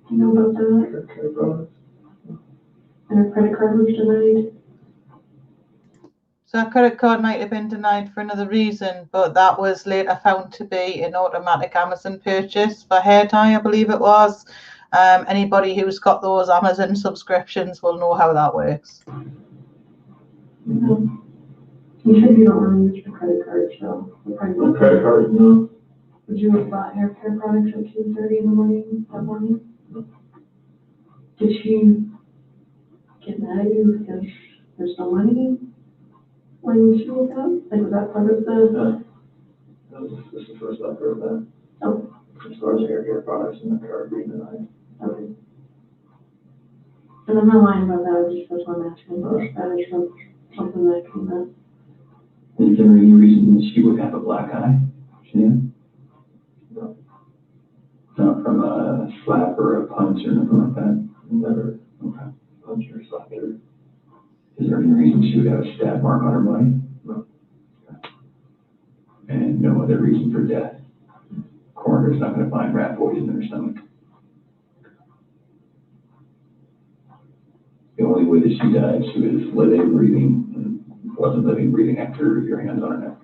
Do you know about that? Okay, bro. And her credit card was denied? So a credit card might have been denied for another reason, but that was later found to be an automatic Amazon purchase for hair dye, I believe it was. Anybody who's got those Amazon subscriptions will know how that works. No. You said you don't want to use your credit card, so. No credit card, no. Would you have bought hair care products at 2:30 in the morning that morning? Did she get mad at you because there's no money when she woke up? Like, was that part of the? This is the first I've heard of that. Oh, As far as hair care products in the car being denied. okay. And I'm not lying about that, just that's what I'm asking. That is something that came up. Is there any reason that she would have a black eye? Shannon? No. Not from a slap or a punch or nothing like that? Never Okay. punched or slapped her. Is there any reason she would have a stab mark on her body? No. Okay. And no other reason for death? Coroner's not gonna find rat poison in her stomach. The only way that she died, she was living, breathing, and wasn't living, breathing after your hands on her neck.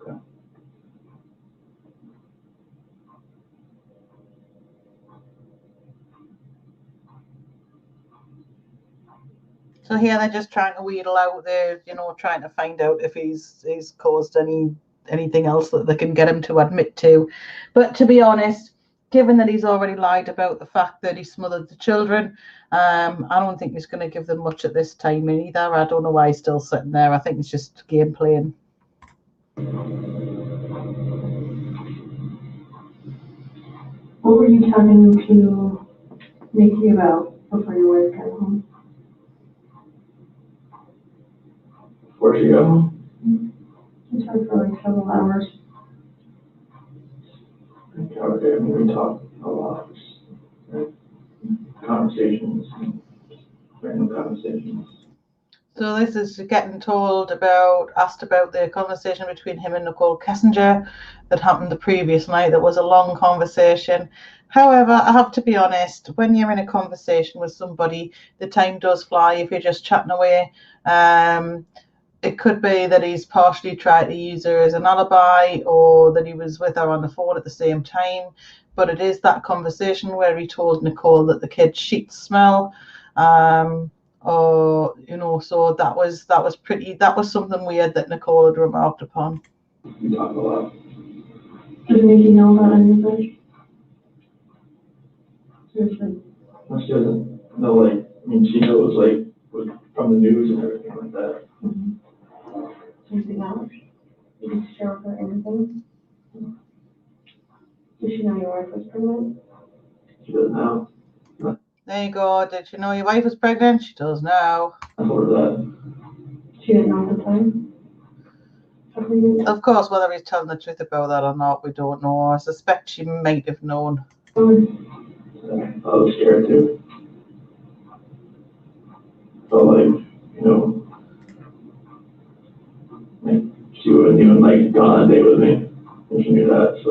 Okay. So here they're just trying to wheedle out the, trying to find out if he's caused anything else that they can get him to admit to. But to be honest, given that he's already lied about the fact that he smothered the children, I don't think he's going to give them much at this time either. I don't know why he's still sitting there. I think it's just game playing. What were you talking to Nikki about before your wife got home? Before she got home, You talked for like several hours. okay, I mean, we talked a lot. Right? Conversations, random conversations. So this is getting asked about the conversation between him and Nicole Kessinger that happened the previous night. That was a long conversation. However, I have to be honest, when you're in a conversation with somebody, the time does fly if you're just chatting away. It could be that he's partially tried to use her as an alibi, or that he was with her on the phone at the same time. But it is that conversation where he told Nicole that the kid's sheets smell. So that was something weird that Nicole had remarked upon. We talked a lot. Does Nikki know about any of this? Seriously. Well, she doesn't know, like, I mean, she knows, like, from the news and everything like that. Mm-hmm. Anything else? You can share with her anything? Does she know your wife was pregnant? She doesn't know. There you go. Did you know your wife was pregnant? She does now. I told her that. She didn't know at the time? Of course, whether he's telling the truth about that or not, we don't know. I suspect she might have known. I was scared too. Felt like, like she wouldn't even like gone on a date with me if she knew that.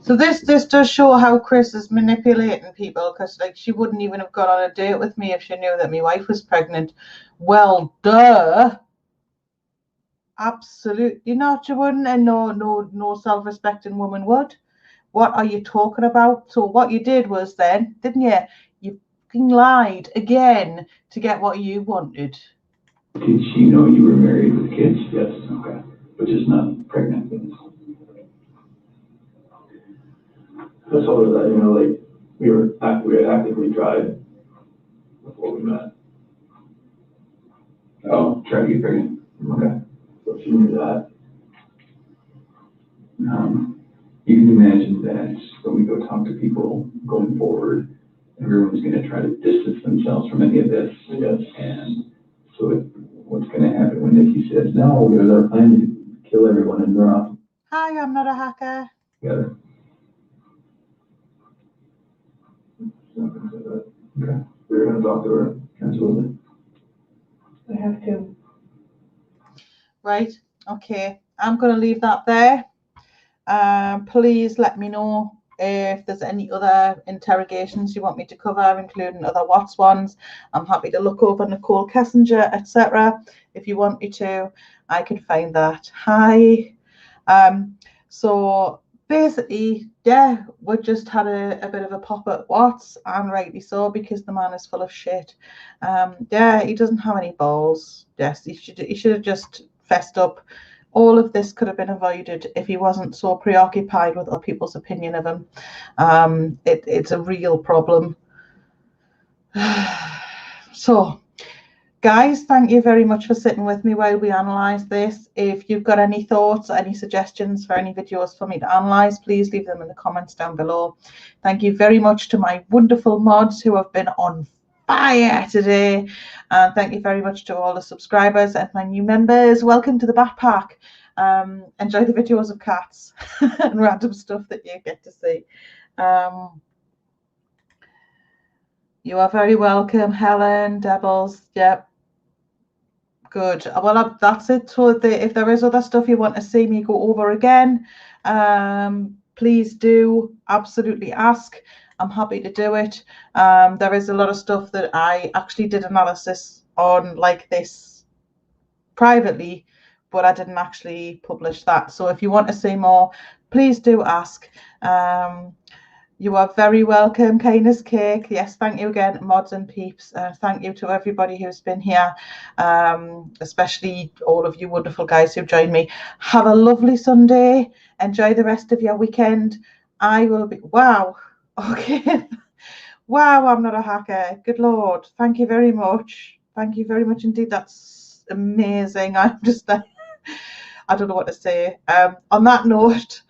So this does show how Chris is manipulating people, because like she wouldn't even have gone on a date with me if she knew that my wife was pregnant. Well, duh. Absolutely not. She wouldn't, and no self-respecting woman would. What are you talking about? So what you did was then, didn't you? You fucking lied again to get what you wanted. Did she know you were married with kids? Yes. Okay. But just not pregnant kids. I told her that, like we had actively tried before we met. Oh, try to get pregnant. Okay. So she knew that. You can imagine that when we go talk to people going forward, everyone's going to try to distance themselves from any of this. Yes. And so what's going to happen when Nikki says, no, it was our plan to kill everyone and run off Hi, I'm not a hacker. together? Okay. We're going to talk to her. Absolutely. I have to. Right. Okay. I'm going to leave that there. Please let me know if there's any other interrogations you want me to cover, including other Watts ones. I'm happy to look over Nicole Kessinger, etc. If you want me to, I can find that. Hi. So basically, yeah, we just had a bit of a pop at Watts, and rightly so, because the man is full of shit. Yeah, he doesn't have any balls. Yes, he should have just fessed up, all of this could have been avoided if he wasn't so preoccupied with other people's opinion of him. It's a real problem. So, guys, thank you very much for sitting with me while we analyse this. If you've got any thoughts, any suggestions for any videos for me to analyse, please leave them in the comments down below. Thank you very much to my wonderful mods who have been on fire today. And thank you very much to all the subscribers and my new members. Welcome to the backpack. Enjoy the videos of cats and random stuff that you get to see. You are very welcome, Helen, Devils. Yep. Good. Well, that's it. So if there is other stuff you want to see me go over again, please do absolutely ask. I'm happy to do it. There is a lot of stuff that I actually did analysis on like this privately, but I didn't actually publish that. So if you want to see more, please do ask. You are very welcome, Kindness Cake. Yes, thank you again, mods and peeps. Thank you to everybody who's been here, especially all of you wonderful guys who've joined me. Have a lovely Sunday. Enjoy the rest of your weekend. I will be, wow, okay. Wow, I'm not a hacker. Good Lord. Thank you very much. Thank you very much indeed. That's amazing. I'm just, I don't know what to say. On that note,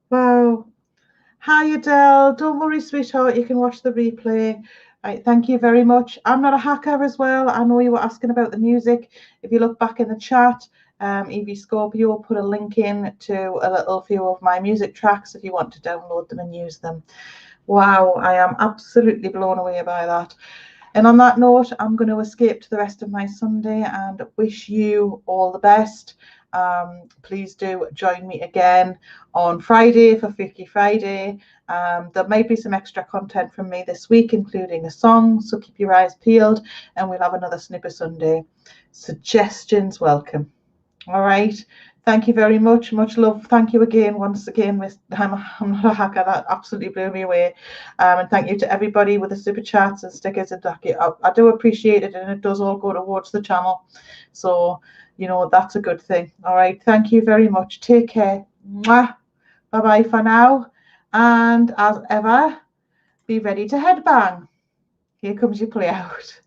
wow. Hi, Adele. Don't worry, sweetheart. You can watch the replay. Right, thank you very much. I'm not a hacker as well. I know you were asking about the music. If you look back in the chat, Evie Scorpio put a link in to a little few of my music tracks if you want to download them and use them. Wow, I am absolutely blown away by that. And on that note, I'm going to escape to the rest of my Sunday and wish you all the best. Please do join me again on Friday for Freaky Friday. There might be some extra content from me this week, including a song, so keep your eyes peeled, and we'll have another Snooper Sunday. Suggestions welcome. All right. Thank you very much. Much love. Thank you again, once again. I'm not a hacker. That absolutely blew me away. And thank you to everybody with the super chats and stickers. And I do appreciate it, and it does all go towards the channel. So, you know, that's a good thing. All right. Thank you very much. Take care. Mwah. Bye-bye for now. And as ever, be ready to headbang. Here comes your play out.